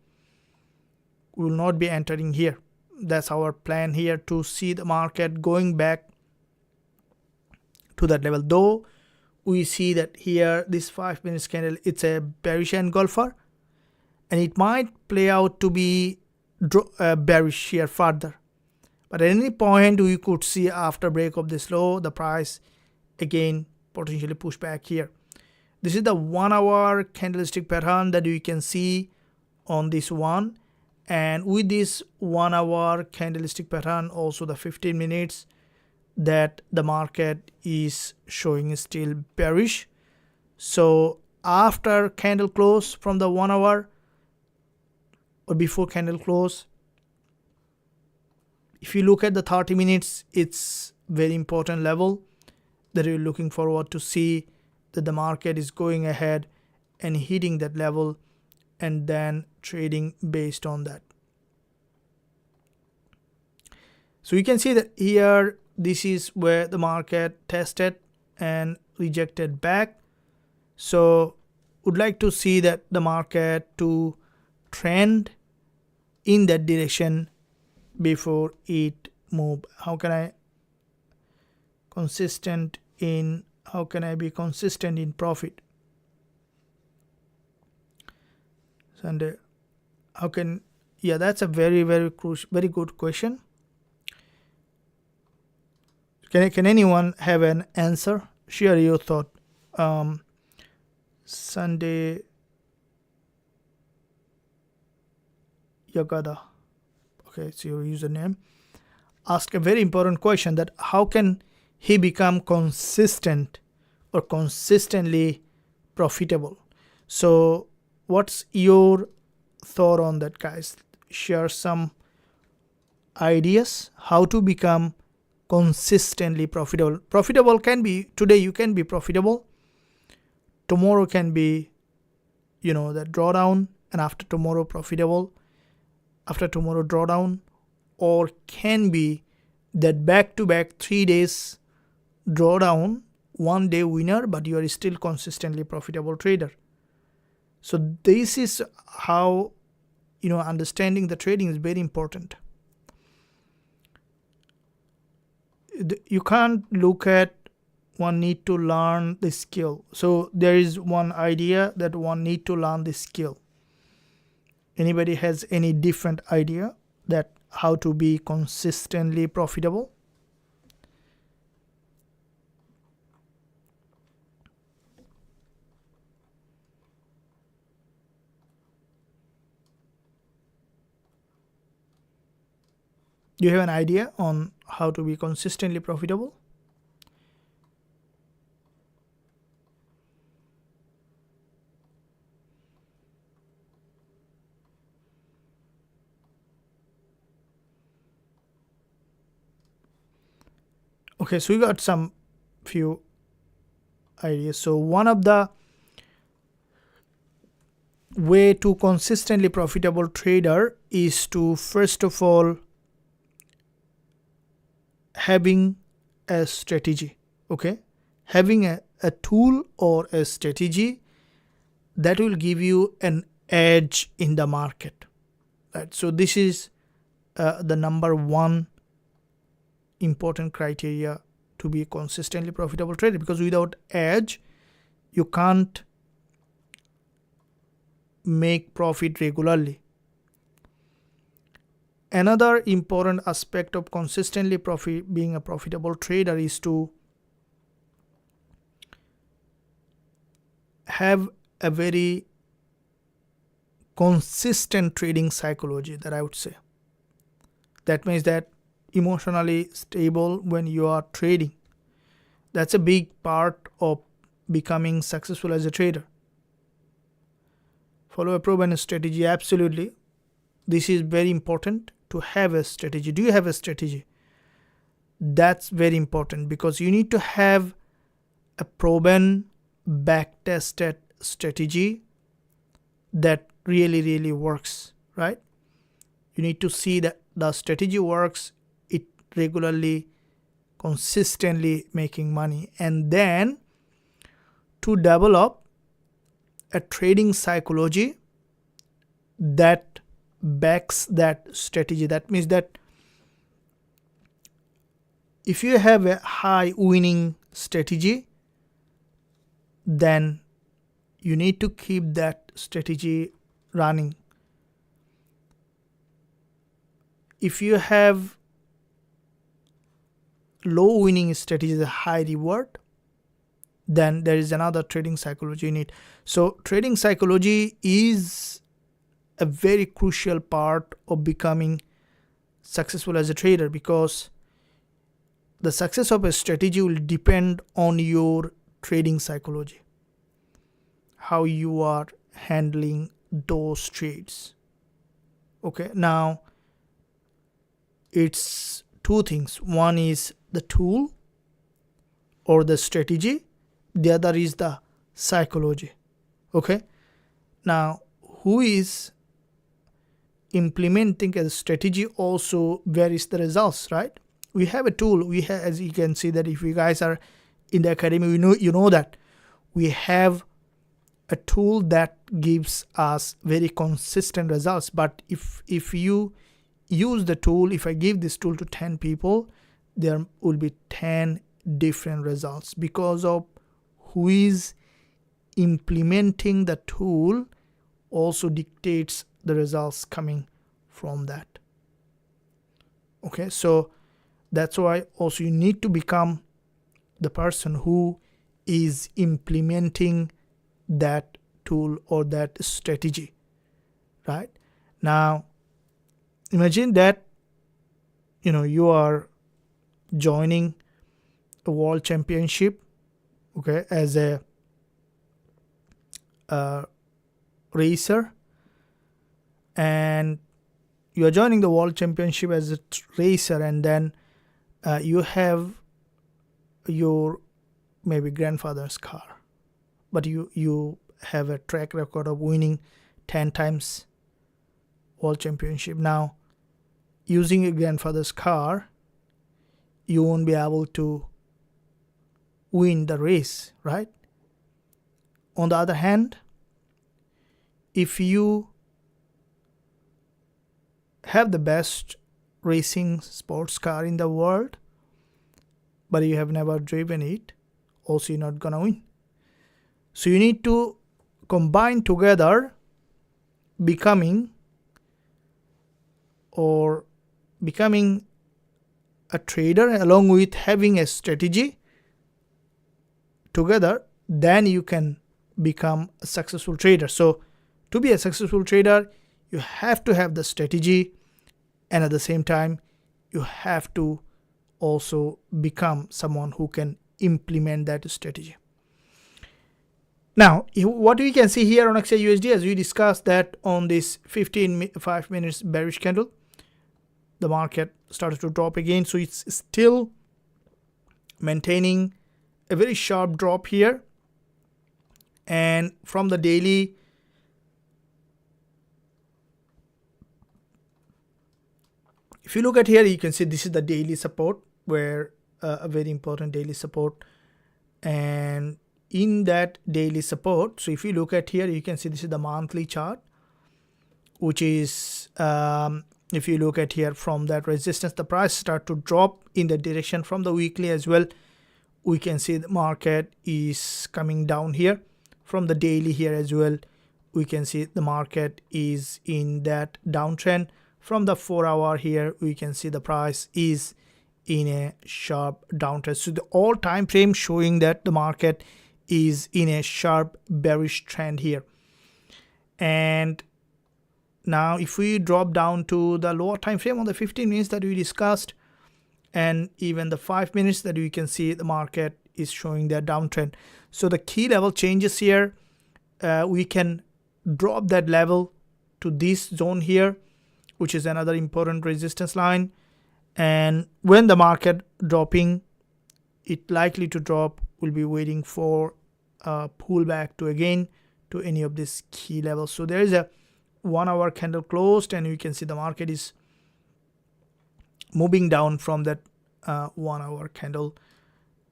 we will not be entering here. That's our plan here, to see the market going back to that level. Though we see that here this 5 minutes candle, it's a bearish engulfer, and it might play out to be bearish here further. But at any point we could see after break of this low, the price again potentially push back here. This is the 1 hour candlestick pattern that you can see on this one. And with this 1 hour candlestick pattern, also the 15 minutes, that the market is showing still bearish. So after candle close from the 1 hour or before candle close, if you look at the 30 minutes, it's very important level that you're looking forward to see that the market is going ahead and hitting that level and then trading based on that. So you can see that here this is where the market tested and rejected back. So would like to see that the market to trend in that direction before it move. How can I be consistent in profit? Sunday, how can, yeah, that's a very crucial, very good question. Can anyone have an answer? Share your thought. Sunday, Yagada, okay, it's your username, ask a very important question, that how can he become consistent or consistently profitable? So what's your thought on that, guys? Share some ideas how to become consistently profitable. Profitable can be today, you can be profitable, tomorrow can be, you know, the drawdown, and after tomorrow profitable, after tomorrow drawdown, or can be that back to back 3 days drawdown, 1 day winner, but you are still consistently profitable trader. So this is how, you know, understanding the trading is very important. You can't look at one need to learn the skill. So there is one idea that one need to learn the skill. Anybody has any different idea that how to be consistently profitable? Do you have an idea on how to be consistently profitable? Okay, so we got some few ideas. So one of the way to consistently profitable trader is to first of all having a strategy. Okay, having a tool or a strategy that will give you an edge in the market, right? So this is the number one important criteria to be a consistently profitable trader, because without edge you can't make profit regularly. Another important aspect of consistently being a profitable trader is to have a very consistent trading psychology, that I would say. That means that emotionally stable when you are trading. That's a big part of becoming successful as a trader. Follow a proven strategy, absolutely. This is very important to have a strategy. Do you have a strategy? That's very important, because you need to have a proven, back-tested strategy that really works, right? You need to see that the strategy works, it regularly, consistently making money, and then to develop a trading psychology that backs that strategy. That means that if you have a high winning strategy, then you need to keep that strategy running. If you have low winning strategy, the high reward, then there is another trading psychology you need. So trading psychology is a very crucial part of becoming successful as a trader, because the success of a strategy will depend on your trading psychology, how you are handling those trades. Okay, now it's two things. One is the tool or the strategy, the other is the psychology. Okay, now who is implementing a strategy also varies the results, right? We have a tool, we have, as you can see, that if you guys are in the academy, you know that we have a tool that gives us very consistent results. But if you use the tool, if I give this tool to 10 people, there will be 10 different results, because of who is implementing the tool also dictates the results coming from that. Okay, so that's why also you need to become the person who is implementing that tool or that strategy, right? Now imagine that you are joining a world championship, okay, as a racer, and you are joining the world championship as a racer, and then you have your maybe grandfather's car, but you have a track record of winning 10 times world championship. Now, using your grandfather's car, you won't be able to win the race, right? On the other hand, if you have the best racing sports car in the world, but you have never driven it, also you're not gonna win. So you need to combine together becoming a trader along with having a strategy together, then you can become a successful trader. So to be a successful trader, you have to have the strategy, and at the same time you have to also become someone who can implement that strategy. Now, what we can see here on XAUSD, as we discussed that on this 5 minutes bearish candle, the market started to drop again. So it's still maintaining a very sharp drop here. And from the daily, if you look at here, you can see this is the daily support, where a very important daily support. And in that daily support, so if you look at here, you can see this is the monthly chart, which is if you look at here, from that resistance, the price start to drop in the direction. From the weekly as well, we can see the market is coming down here. From the daily here as well, we can see the market is in that downtrend. From the 4-hour here, we can see the price is in a sharp downtrend. So the all time frame showing that the market is in a sharp bearish trend here. And now if we drop down to the lower time frame on the 15 minutes that we discussed, and even the 5 minutes, that we can see the market is showing that downtrend. So the key level changes here, we can drop that level to this zone here, which is another important resistance line. And when the market dropping, it likely to drop, will be waiting for a pullback to again to any of these key levels. So there is a 1-hour candle closed, and you can see the market is moving down from that 1-hour candle.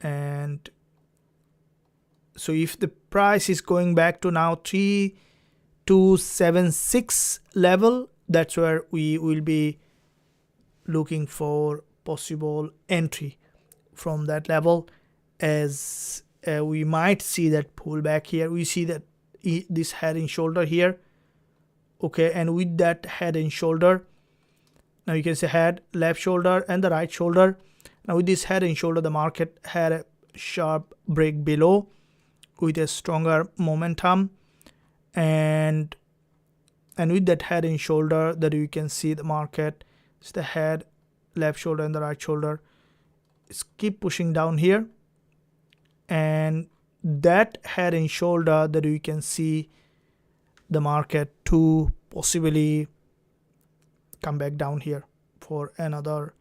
And so if the price is going back to now 3276 level, that's where we will be looking for possible entry from that level, as we might see that pullback here. We see that this head and shoulder here, okay, and with that head and shoulder, now you can see head, left shoulder, and the right shoulder. Now with this head and shoulder, the market had a sharp break below with a stronger momentum, and with that head and shoulder, that you can see the market, it's the head, left shoulder, and the right shoulder, it's keep pushing down here. And that head and shoulder, that you can see the market to possibly come back down here for another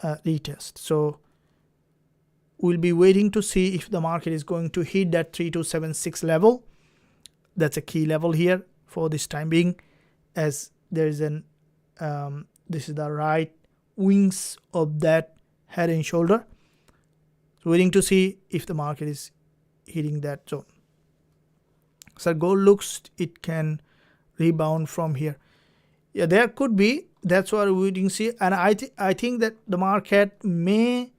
retest. So we'll be waiting to see if the market is going to hit that 3276 level. That's a key level here for this time being, as there is an this is the right wings of that head and shoulder. So waiting to see if the market is hitting that zone. So gold looks it can rebound from here. Yeah, there could be. That's what we're waiting to see. And I think that the market may,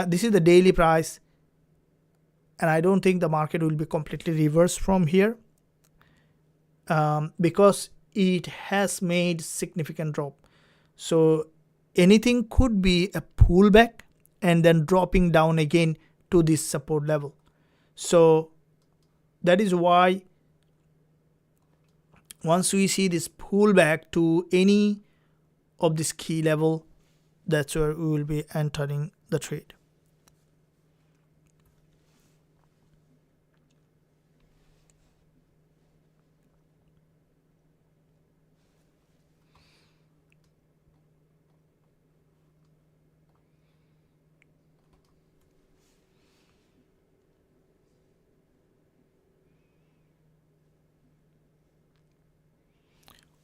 this is the daily price, and I don't think the market will be completely reversed from here, because it has made significant drop. So anything could be a pullback and then dropping down again to this support level. So that is why once we see this pullback to any of this key level, that's where we will be entering the trade.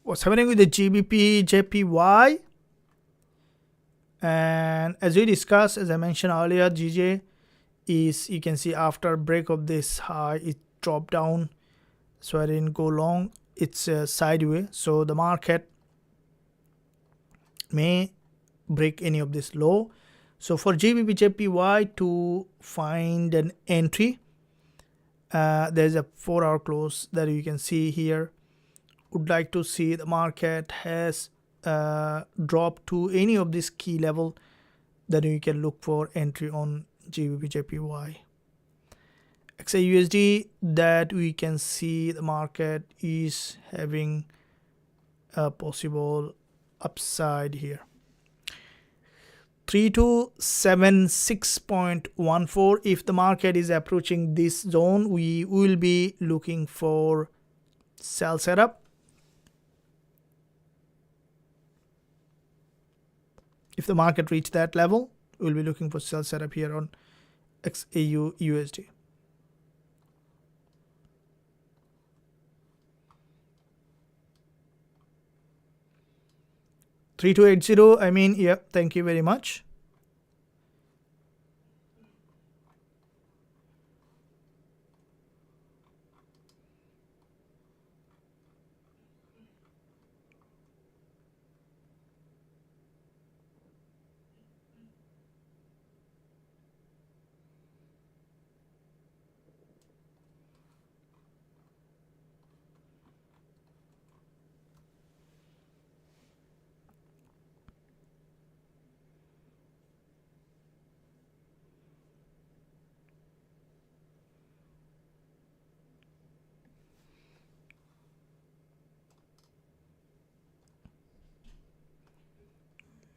What's happening with the GBP JPY? And as we discussed, as I mentioned earlier, GJ is, you can see after break of this high, it dropped down, so I didn't go long. It's sideways, so the market may break any of this low. So for GBP JPY to find an entry, there's a 4-hour close that you can see here. Would like to see the market has dropped to any of this key level, then you can look for entry on GBP JPY. Xauusd, that we can see the market is having a possible upside here. 3276.14. If the market is approaching this zone, we will be looking for sell setup. If the market reach that level, we'll be looking for sell setup here on Xauusd. $3280. I mean, yeah, thank you very much.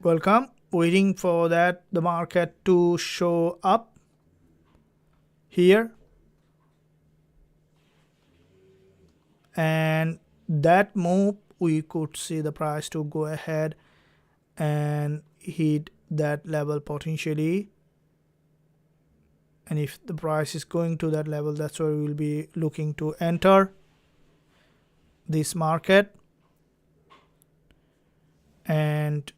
Welcome. Waiting for that the market to show up here, and that move we could see the price to go ahead and hit that level potentially. And if the price is going to that level, that's where we will be looking to enter this market. And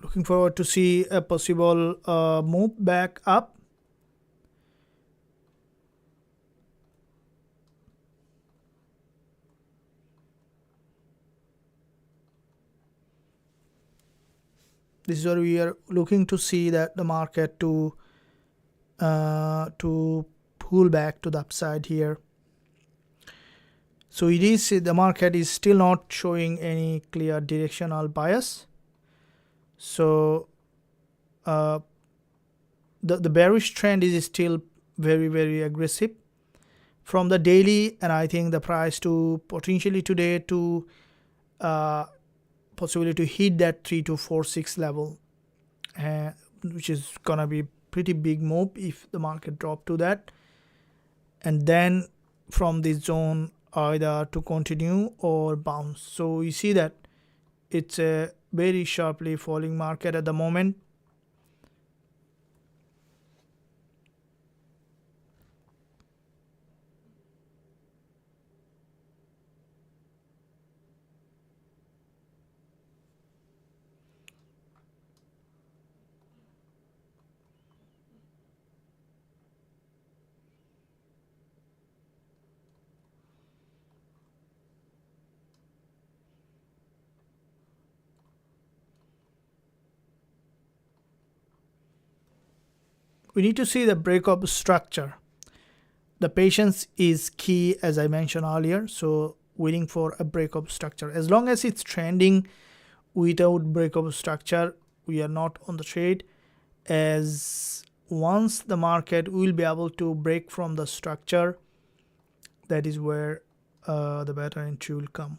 looking forward to see a possible move back up. This is where we are looking to see that the market to pull back to the upside here. So it is, the market is still not showing any clear directional bias. So the bearish trend is still very aggressive from the daily, and I think the price to potentially today to possibly to hit that 3246 level, which is gonna be pretty big move if the market drop to that, and then from this zone either to continue or bounce. So you see that it's a very sharply falling market at the moment. We need to see the breakup structure. The patience is key, as I mentioned earlier. So waiting for a breakup structure. As long as it's trending without breakup structure, we are not on the trade. As once the market will be able to break from the structure, that is where the better entry will come.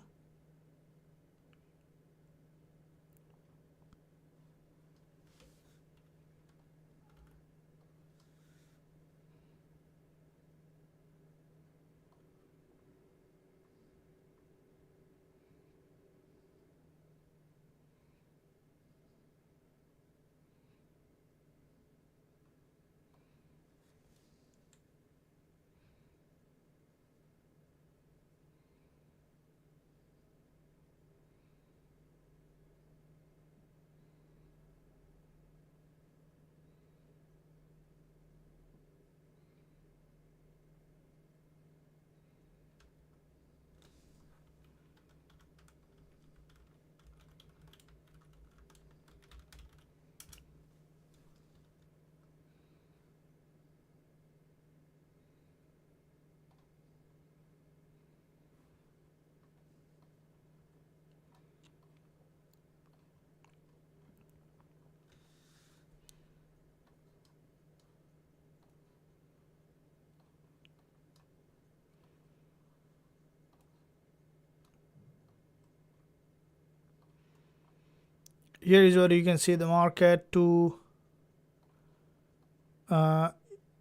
Here is where you can see the market to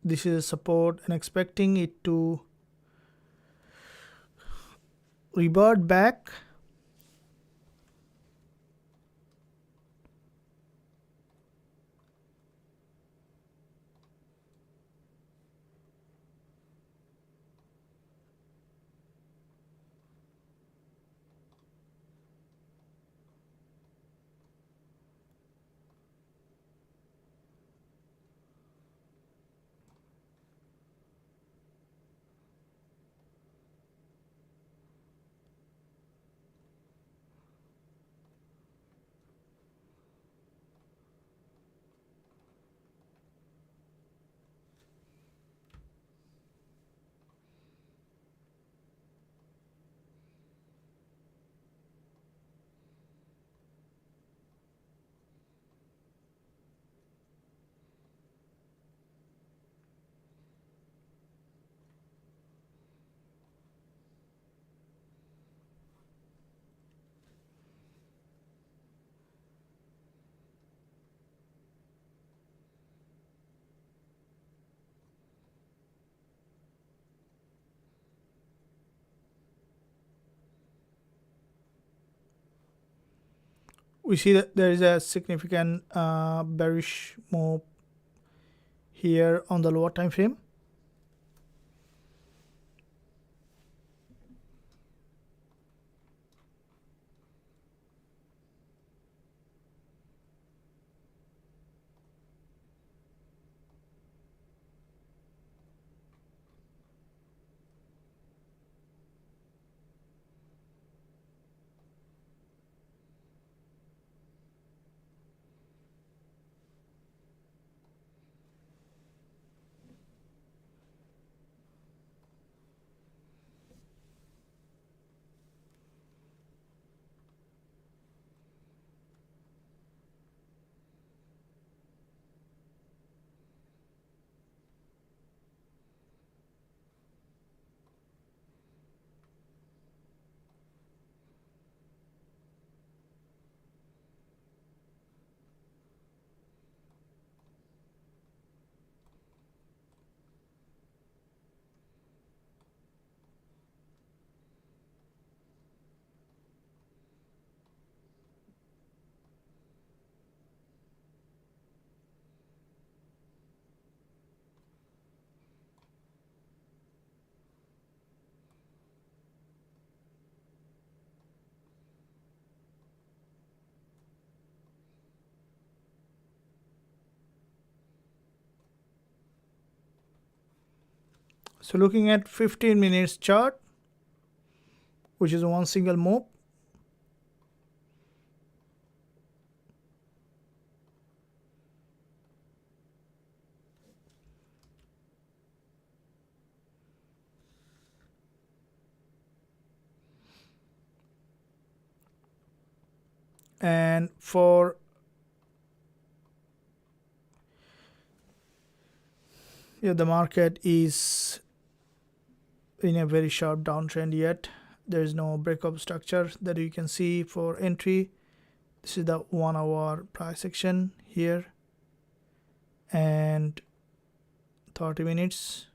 this is support, and expecting it to revert back. We see that there is a significant bearish move here on the lower time frame. So looking at 15 minutes chart, which is one single move, and for the market is in a very sharp downtrend yet. There is no breakup structure that you can see for entry. This is the 1 hour price action here, and 30 minutes,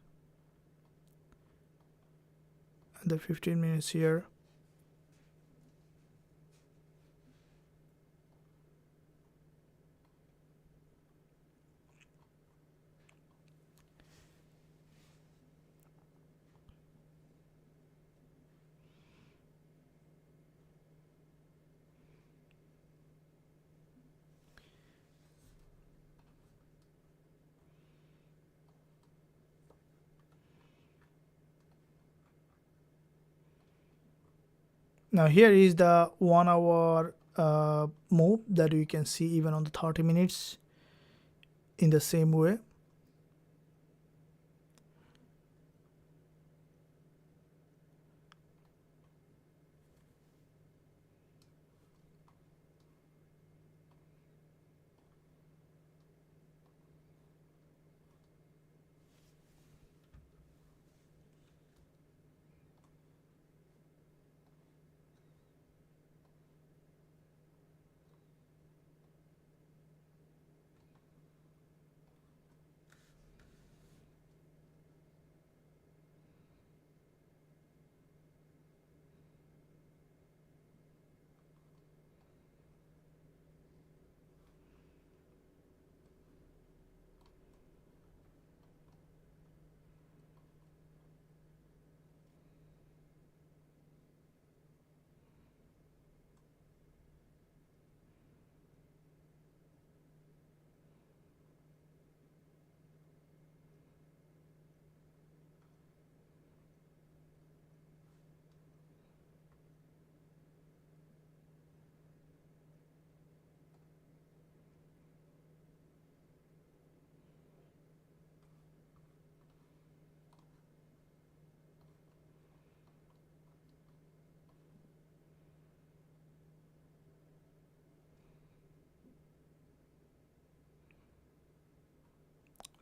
and the 15 minutes here. Now here is the 1 hour move that you can see even on the 30 minutes in the same way.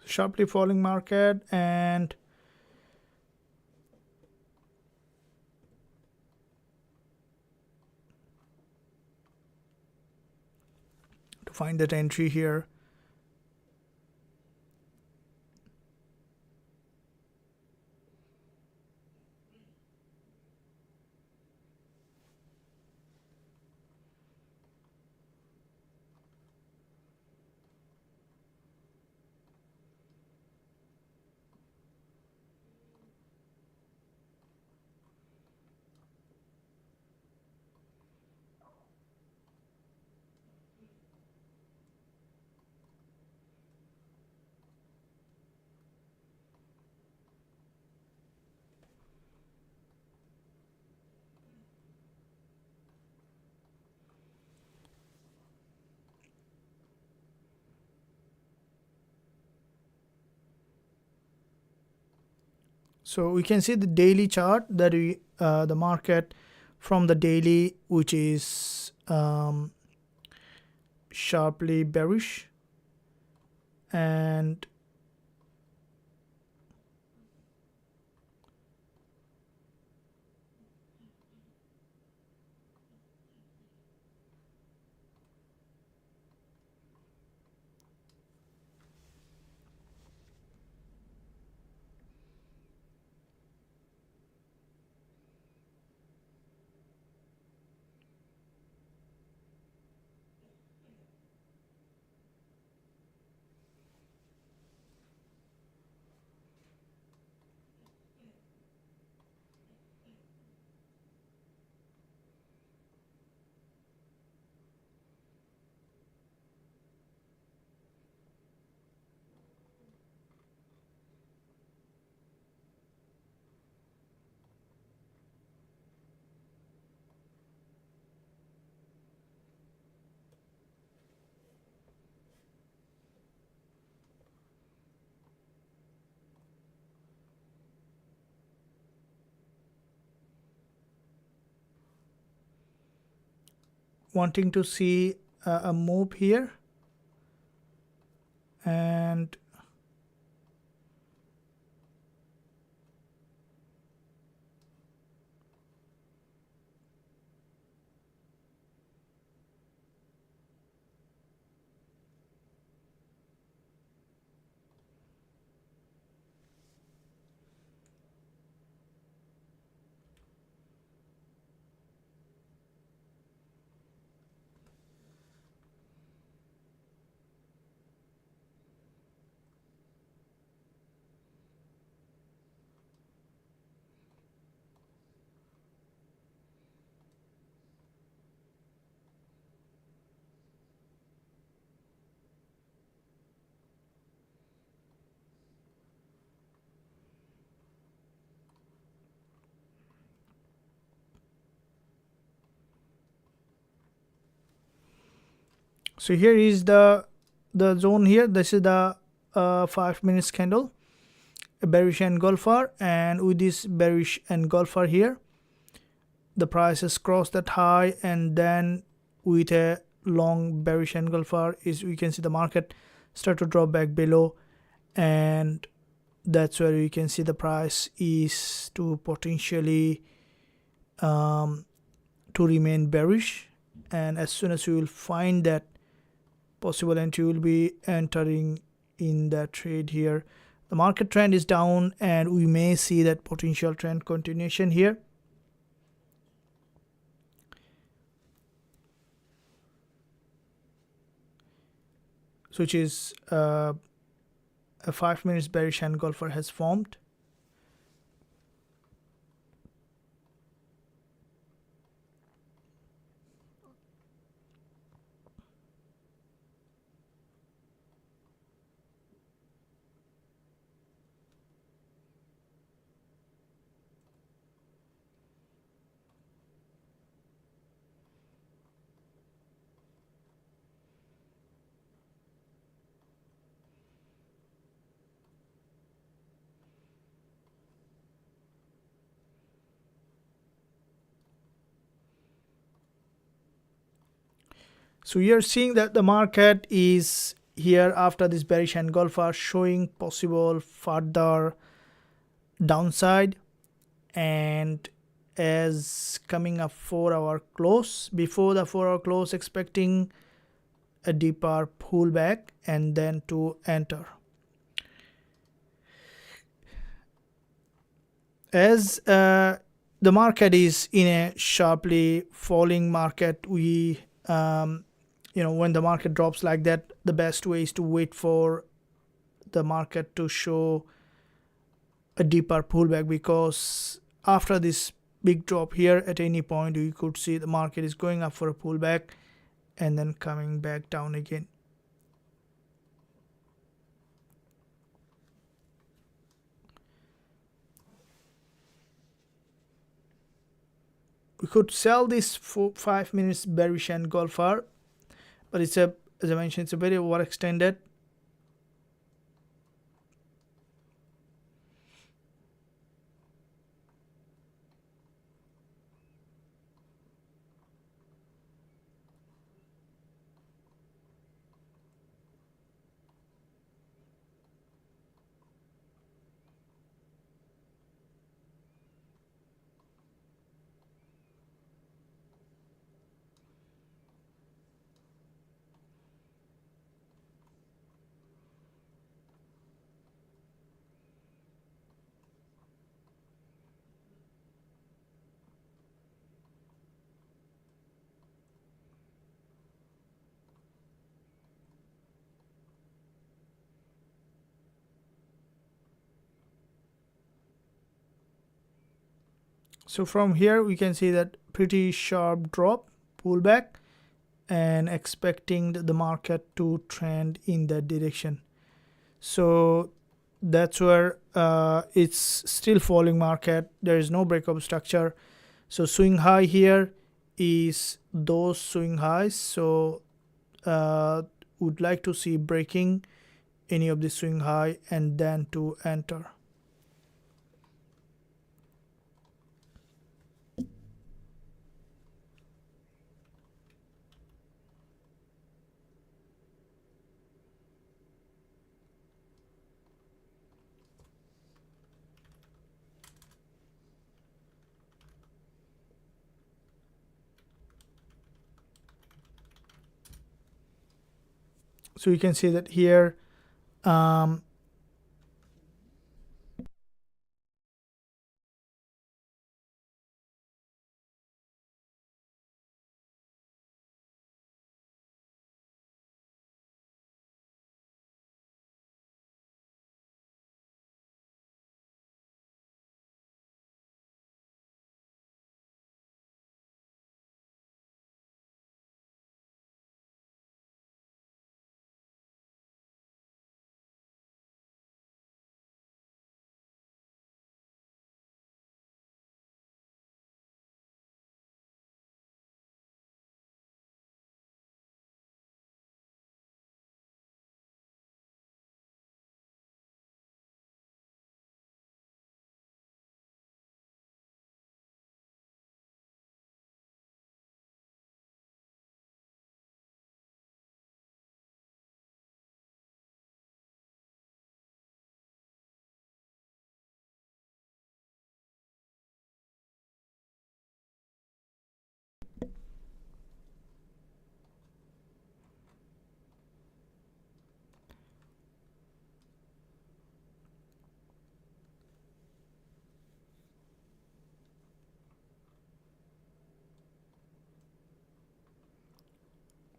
Sharply falling market, and to find that entry here. So we can see the daily chart that the market from the daily, which is sharply bearish, and wanting to see a move here, and so here is the zone here. This is the 5 minutes candle, a bearish engulfer, and with this bearish engulfer here, the price has crossed that high, and then with a long bearish engulfer is we can see the market start to drop back below, and that's where you can see the price is to potentially to remain bearish. And as soon as you will find that possible entry, you will be entering in that trade here. The market trend is down, and we may see that potential trend continuation here, which is a 5 minutes bearish engulfer has formed. So we are seeing that the market is here after this bearish engulfer showing possible further downside, and as coming up 4-hour close, before the 4-hour close expecting a deeper pullback and then to enter. As the market is in a sharply falling market, we when the market drops like that, the best way is to wait for the market to show a deeper pullback, because after this big drop here, at any point you could see the market is going up for a pullback and then coming back down again. We could sell this for 5 minutes bearish engulfer, but it's a, as I mentioned, it's a very overextended. So from here we can see that pretty sharp drop, pullback, and expecting the market to trend in that direction. So that's where it's still falling market. There is no breakup structure. So swing high here is those swing highs. So would like to see breaking any of the swing high and then to enter. So you can see that here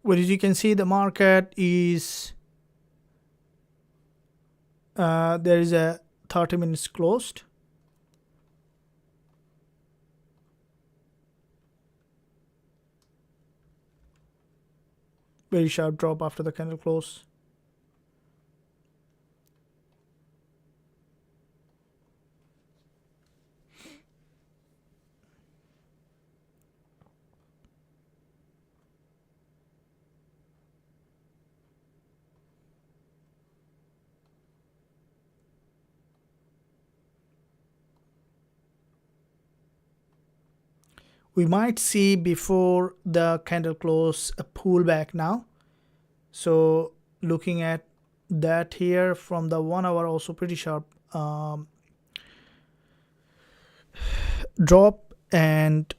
what as you can see, the market is there is a 30 minutes closed. Very sharp drop after the candle close. We might see before the candle close a pullback now. So looking at that here from the 1 hour, also pretty sharp drop, and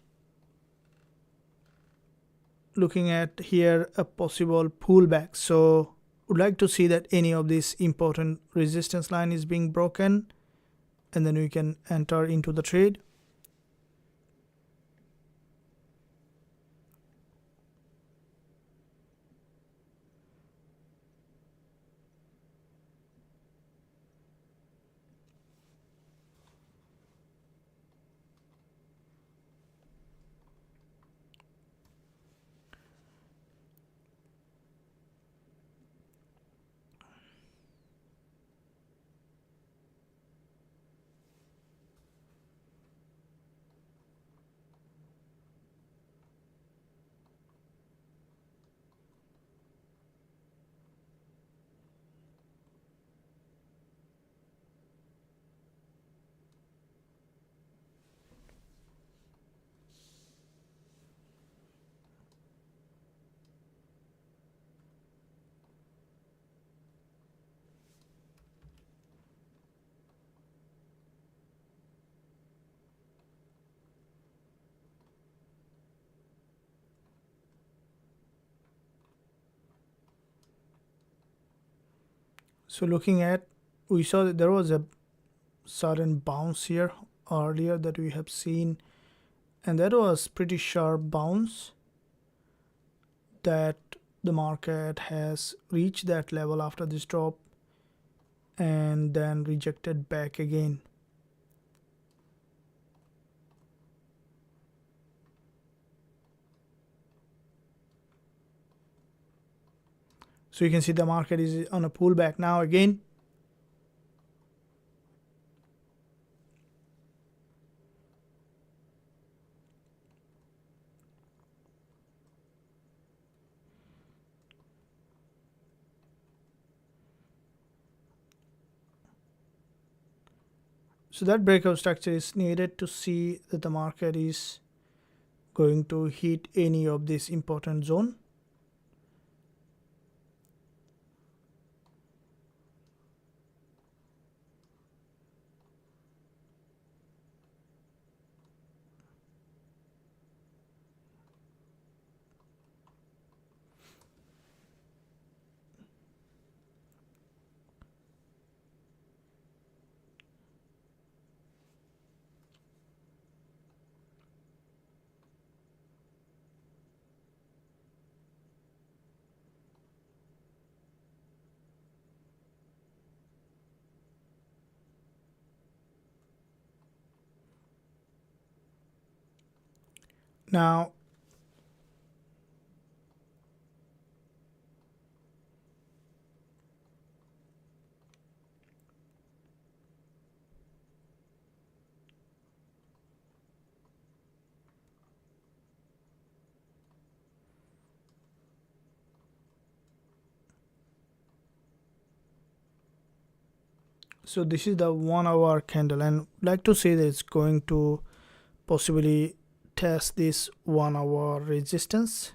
looking at here a possible pullback. So would like to see that any of this important resistance line is being broken, and then we can enter into the trade. So looking at, we saw that there was a sudden bounce here earlier that we have seen, and that was pretty sharp bounce that the market has reached that level after this drop and then rejected back again. So you can see the market is on a pullback now again. So that breakout structure is needed to see that the market is going to hit any of this important zone. Now so this is the 1 hour candle, and like to say that it's going to possibly test this 1 hour resistance,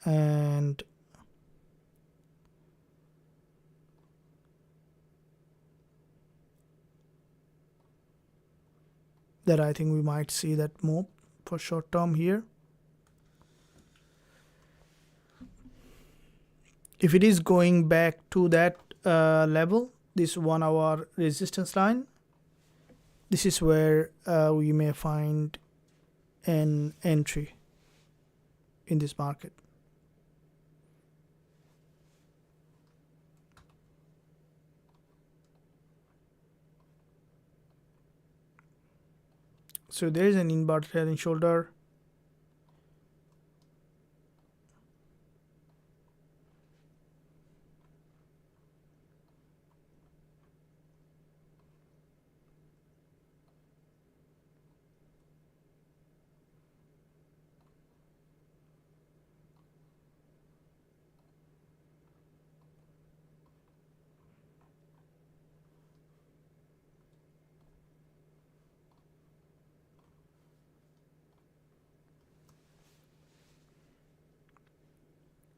and that I think we might see that move for short term here. If it is going back to that level, this 1 hour resistance line, this is where we may find an entry in this market. So there is an inverted head and shoulder.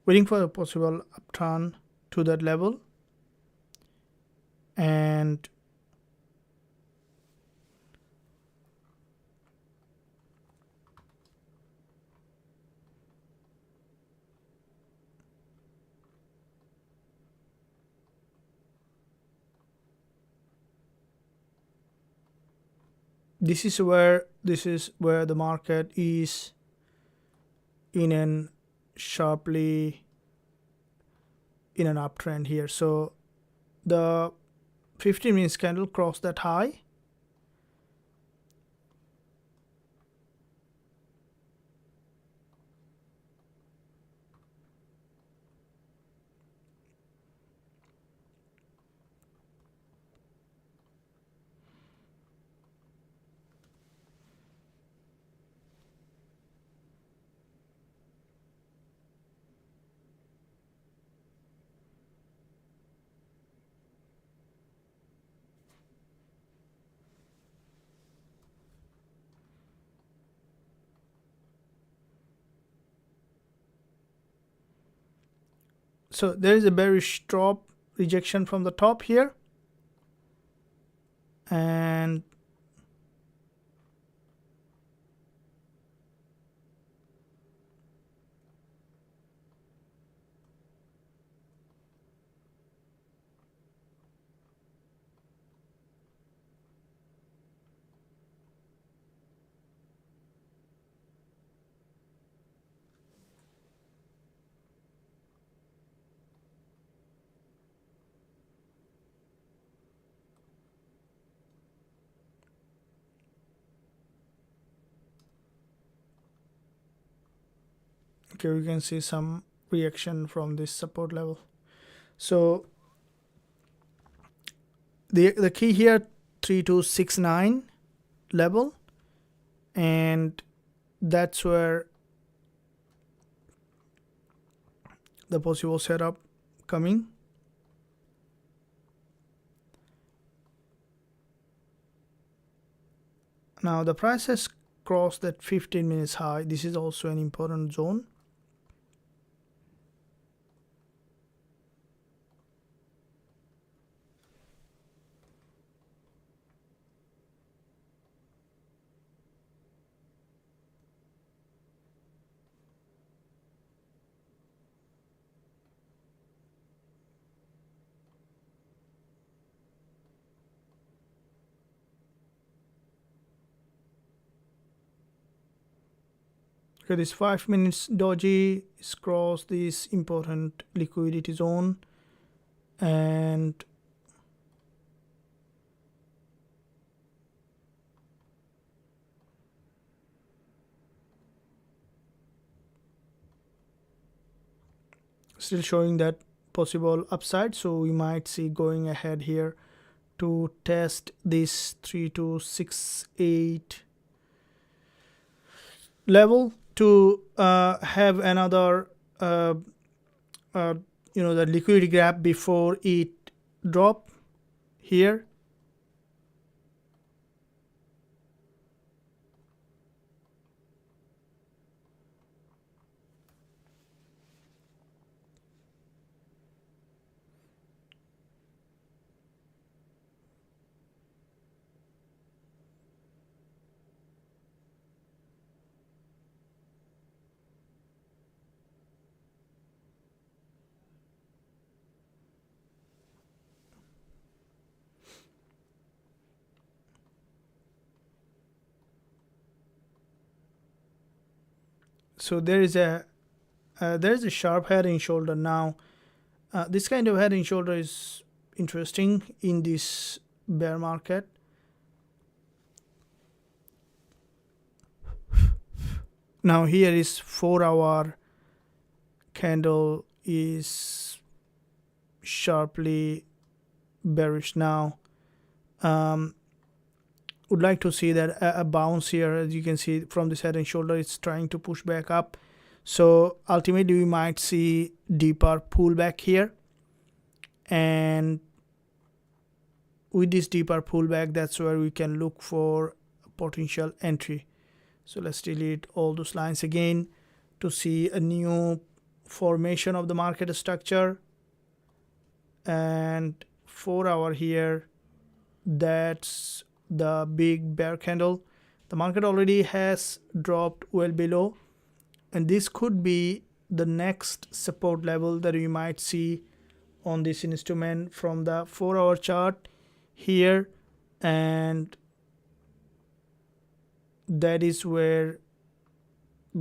Waiting for a possible upturn to that level, and this is where the market is in an sharply in an uptrend here. So the 15 minutes candle crossed that high, so there is a bearish drop rejection from the top here, and okay, we can see some reaction from this support level. So the key here, 3269 level, and that's where the possible setup coming. Now the price has crossed that 15 minutes high. This is also an important zone. Okay, this 5 minutes doji is crossed this important liquidity zone, and still showing that possible upside, so we might see going ahead here to test this 3268 level to have another the liquidity grab before it drop here. So there is a sharp head and shoulder now. This kind of head and shoulder is interesting in this bear market. Now here is 4-hour candle is sharply bearish now. Would like to see that a bounce here. As you can see from this head and shoulder, it's trying to push back up, so ultimately we might see deeper pullback here, and with this deeper pullback, that's where we can look for potential entry. So let's delete all those lines again to see a new formation of the market structure. And 4-hour here, that's the big bear candle. The market already has dropped well below, and this could be the next support level that we might see on this instrument from the 4-hour chart here, and that is where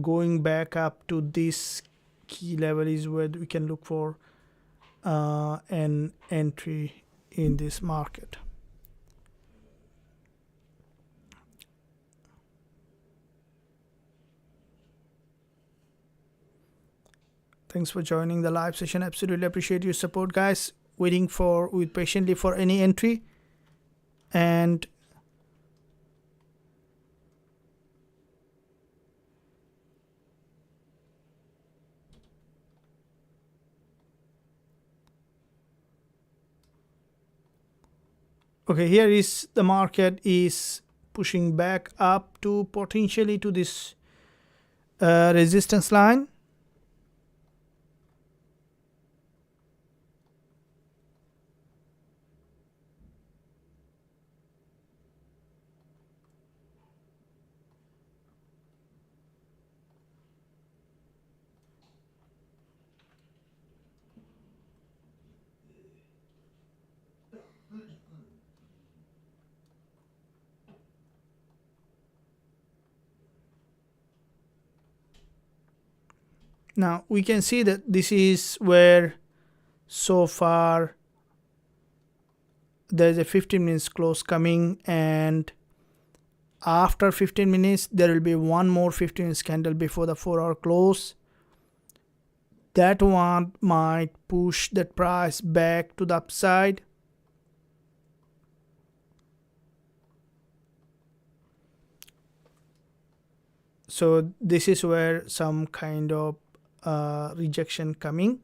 going back up to this key level is where we can look for an entry in this market. Thanks for joining the live session. Absolutely appreciate your support, guys. Wait patiently for any entry. And okay, here is the market is pushing back up to potentially to this resistance line. Now we can see that this is where so far there's a 15 minutes close coming, and after 15 minutes there will be one more 15 minutes candle before the 4-hour close. That one might push that price back to the upside. So this is where some kind of rejection coming.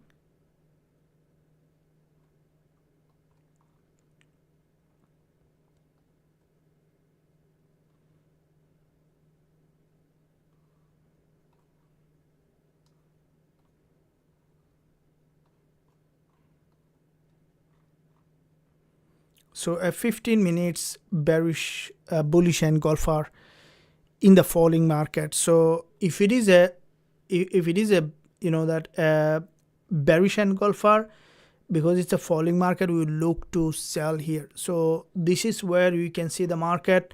So a 15 minutes bearish bullish engulfer in the falling market. So if it is a bearish engulfer, because it's a falling market, we will look to sell here. So this is where we can see the market.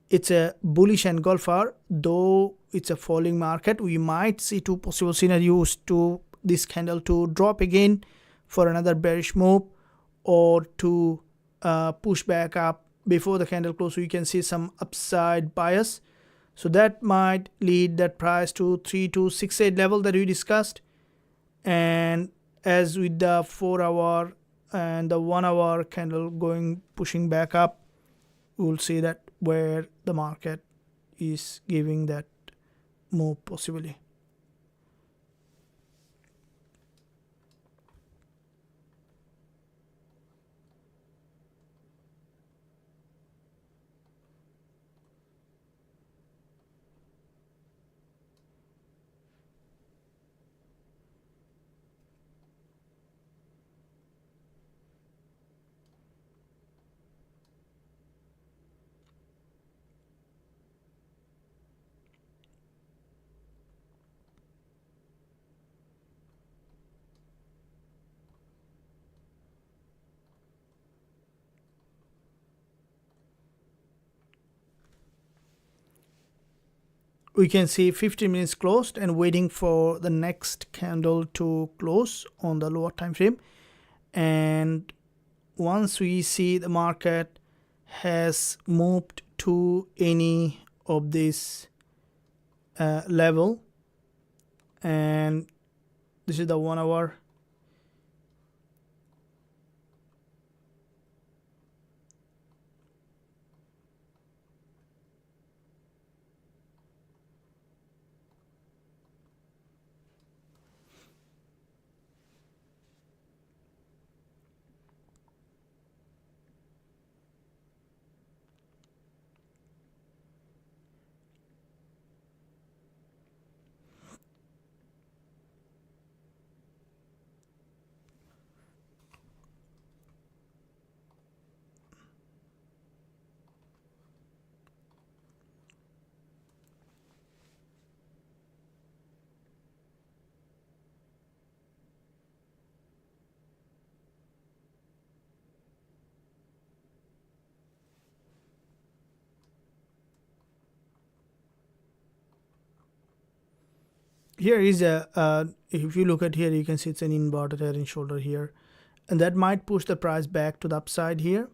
It's a bullish engulfer, though it's a falling market. We might see two possible scenarios: to this candle to drop again for another bearish move, or to push back up before the candle close. So you can see some upside bias. So that might lead that price to 3268 level that we discussed. And as with the 4 hour and the 1 hour candle going pushing back up, we will see that where the market is giving that move possibly. We can see 15 minutes closed and waiting for the next candle to close on the lower time frame. And once we see the market has moved to any of this level, and this is the 1 hour, here is a if you look at here, you can see it's an inverted head and shoulder here, and that might push the price back to the upside here.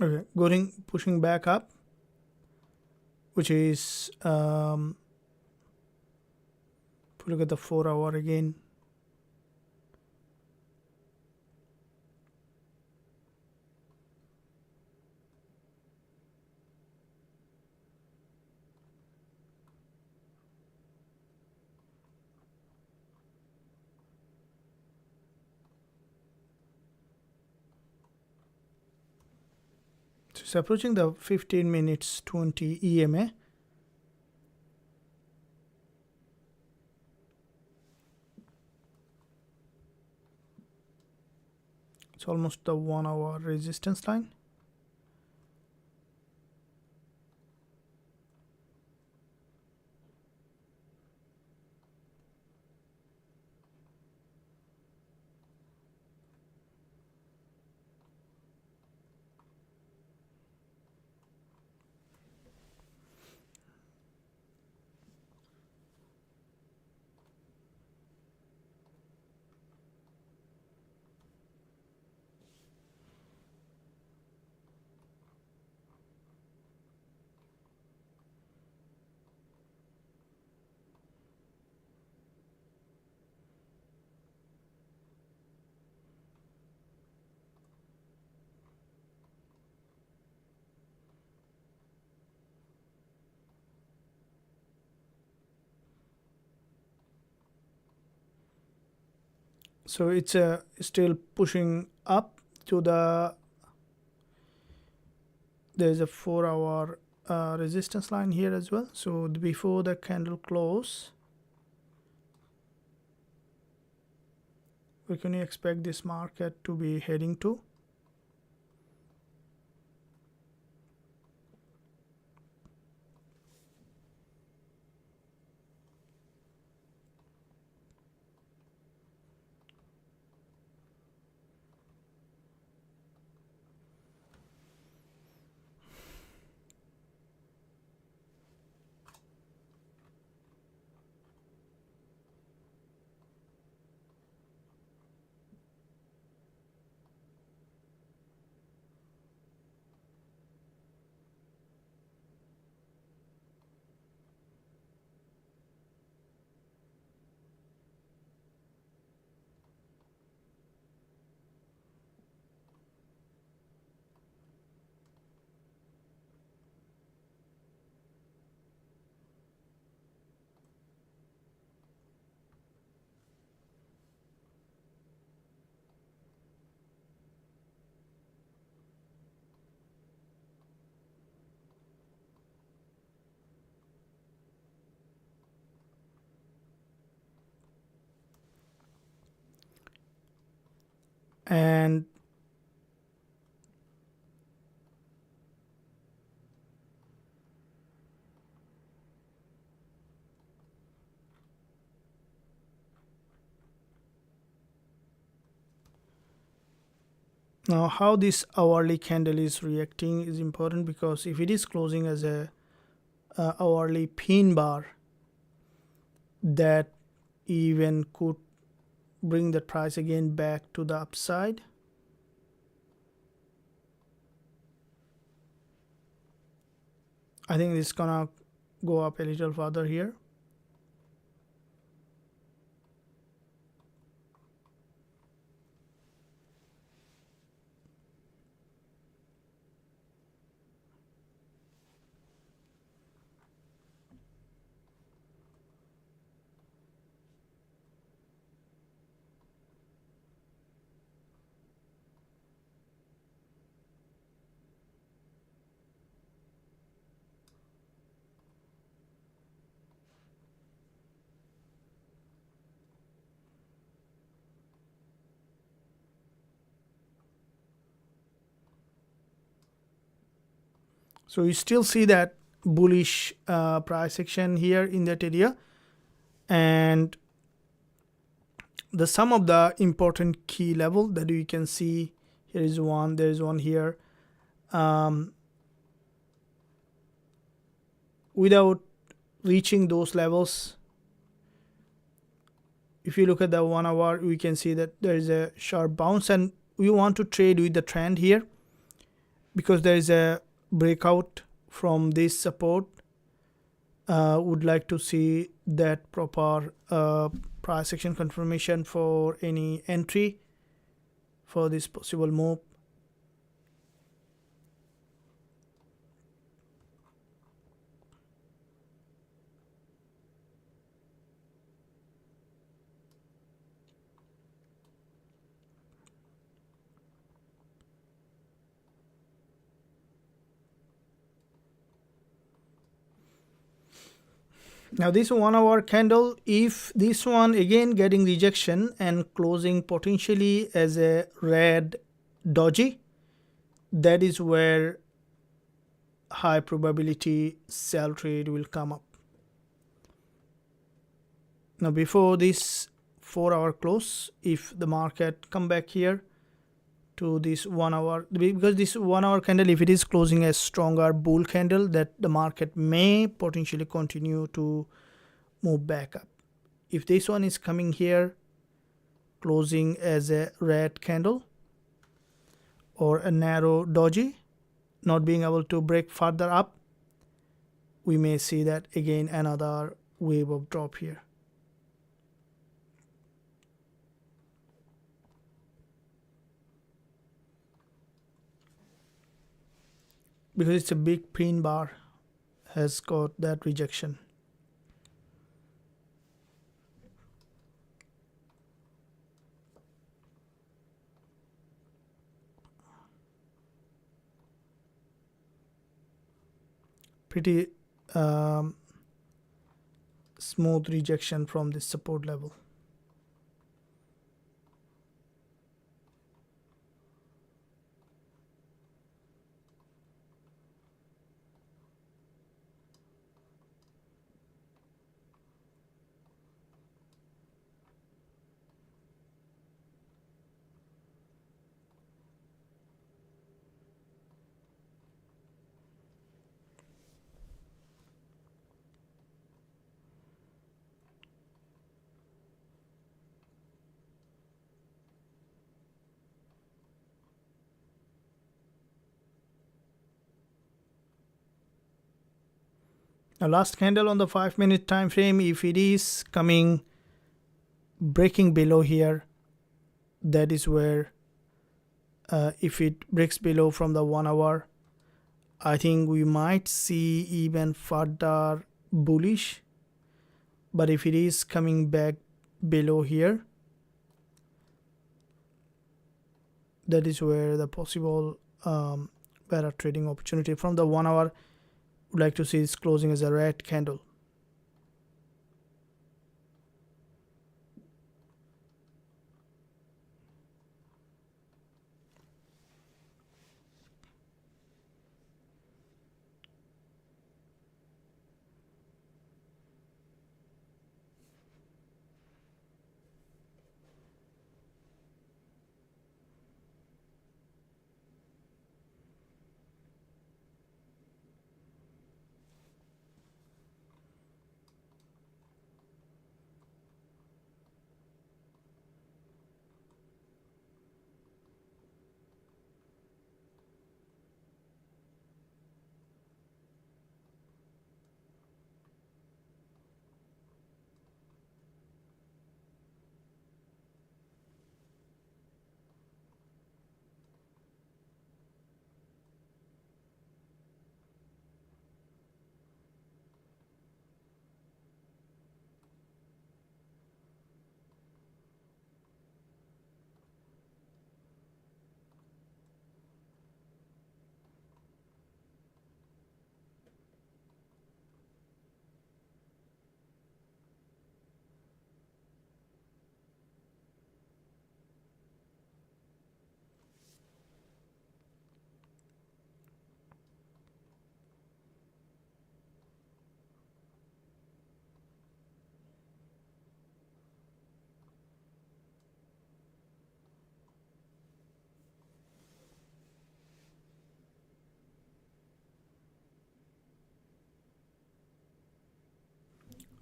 Okay, going pushing back up, which is if you look at the 4 hour again, so it's approaching the 15 minutes 20 EMA. It's almost the 1 hour resistance line. So it's still pushing up to the, there's a 4-hour resistance line here as well. So before the candle close, we can expect this market to be heading to. And now how this hourly candle is reacting is important, because if it is closing as a hourly pin bar, that even could bring the price again back to the upside. I think it's gonna go up a little further here. So you still see that bullish price action here in that area. And the some of the important key level that you can see, here is one, there is one here. Without reaching those levels, if you look at the 1 hour, we can see that there is a sharp bounce, and we want to trade with the trend here, because there is a breakout from this support. Would like to see that proper price action confirmation for any entry for this possible move. Now this 1 hour candle, if this one again getting rejection and closing potentially as a red doji, that is where high probability sell trade will come up. Now before this 4 hour close, if the market come back here to this 1 hour, because this 1 hour candle, if it is closing a stronger bull candle, that the market may potentially continue to move back up. If this one is coming here closing as a red candle or a narrow doji, not being able to break further up, we may see that again another wave of drop here. Because it's a big pin bar has got that rejection. pretty smooth rejection from this support level. Now last candle on the 5-minute time frame, if it is coming breaking below here, that is where if it breaks below from the 1 hour, I think we might see even further bullish. But if it is coming back below here, that is where the possible better trading opportunity from the 1 hour would like to see is closing as a red candle.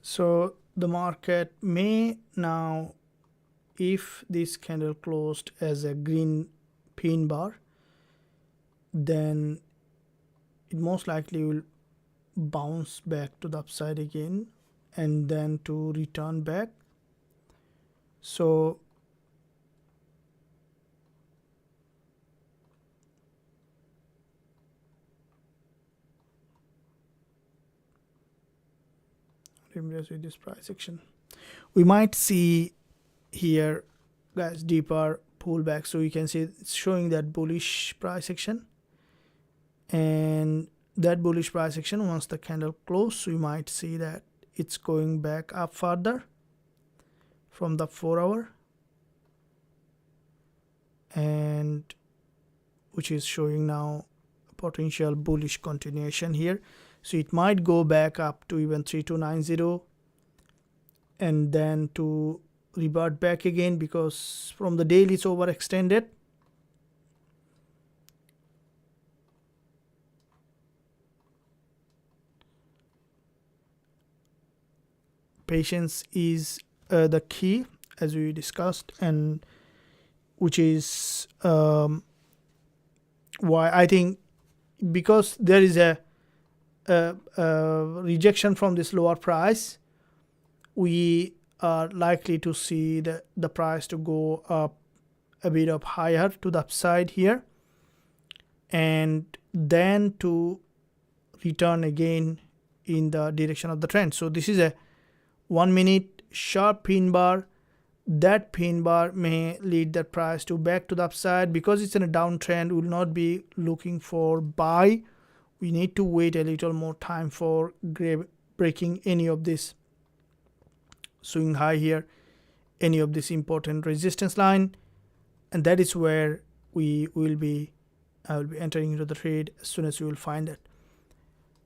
So the market may now, if this candle closed as a green pin bar, then it most likely will bounce back to the upside again and then to return back. So with this price action, we might see here, guys, deeper pullback. So you can see it's showing that bullish price action, and that bullish price action, once the candle closes, we might see that it's going back up further from the 4 hour, and which is showing now potential bullish continuation here. So it might go back up to even 3290 and then to revert back again, because from the daily it's overextended. Patience is the key, as we discussed, and which is why I think, because there is a rejection from this lower price, we are likely to see the price to go up a bit up higher to the upside here, and then to return again in the direction of the trend. So this is a 1 minute sharp pin bar. That pin bar may lead the price to back to the upside. Because it's in a downtrend, we will not be looking for buy, we need to wait a little more time for breaking any of this swing high here, any of this important resistance line, and that is where I will be entering into the trade as soon as we will find it.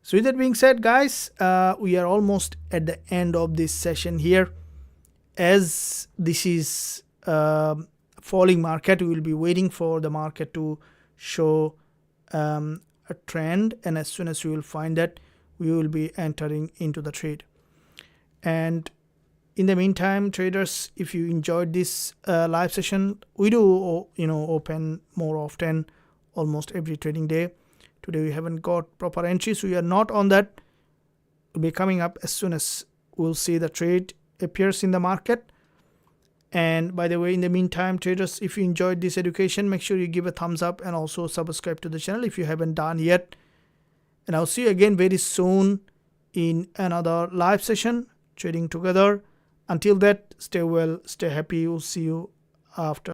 So with that being said, guys, we are almost at the end of this session here. As this is falling market, we will be waiting for the market to show a trend, and as soon as we will find that, we will be entering into the trade. And in the meantime, traders, if you enjoyed this live session, we do open more often, almost every trading day. Today we haven't got proper entries, we are not on that. Will be coming up as soon as we'll see the trade appears in the market. And by the way, in the meantime, traders, if you enjoyed this education, make sure you give a thumbs up and also subscribe to the channel if you haven't done yet. And I'll see you again very soon in another live session, trading together. Until that, stay well, stay happy. We'll see you after.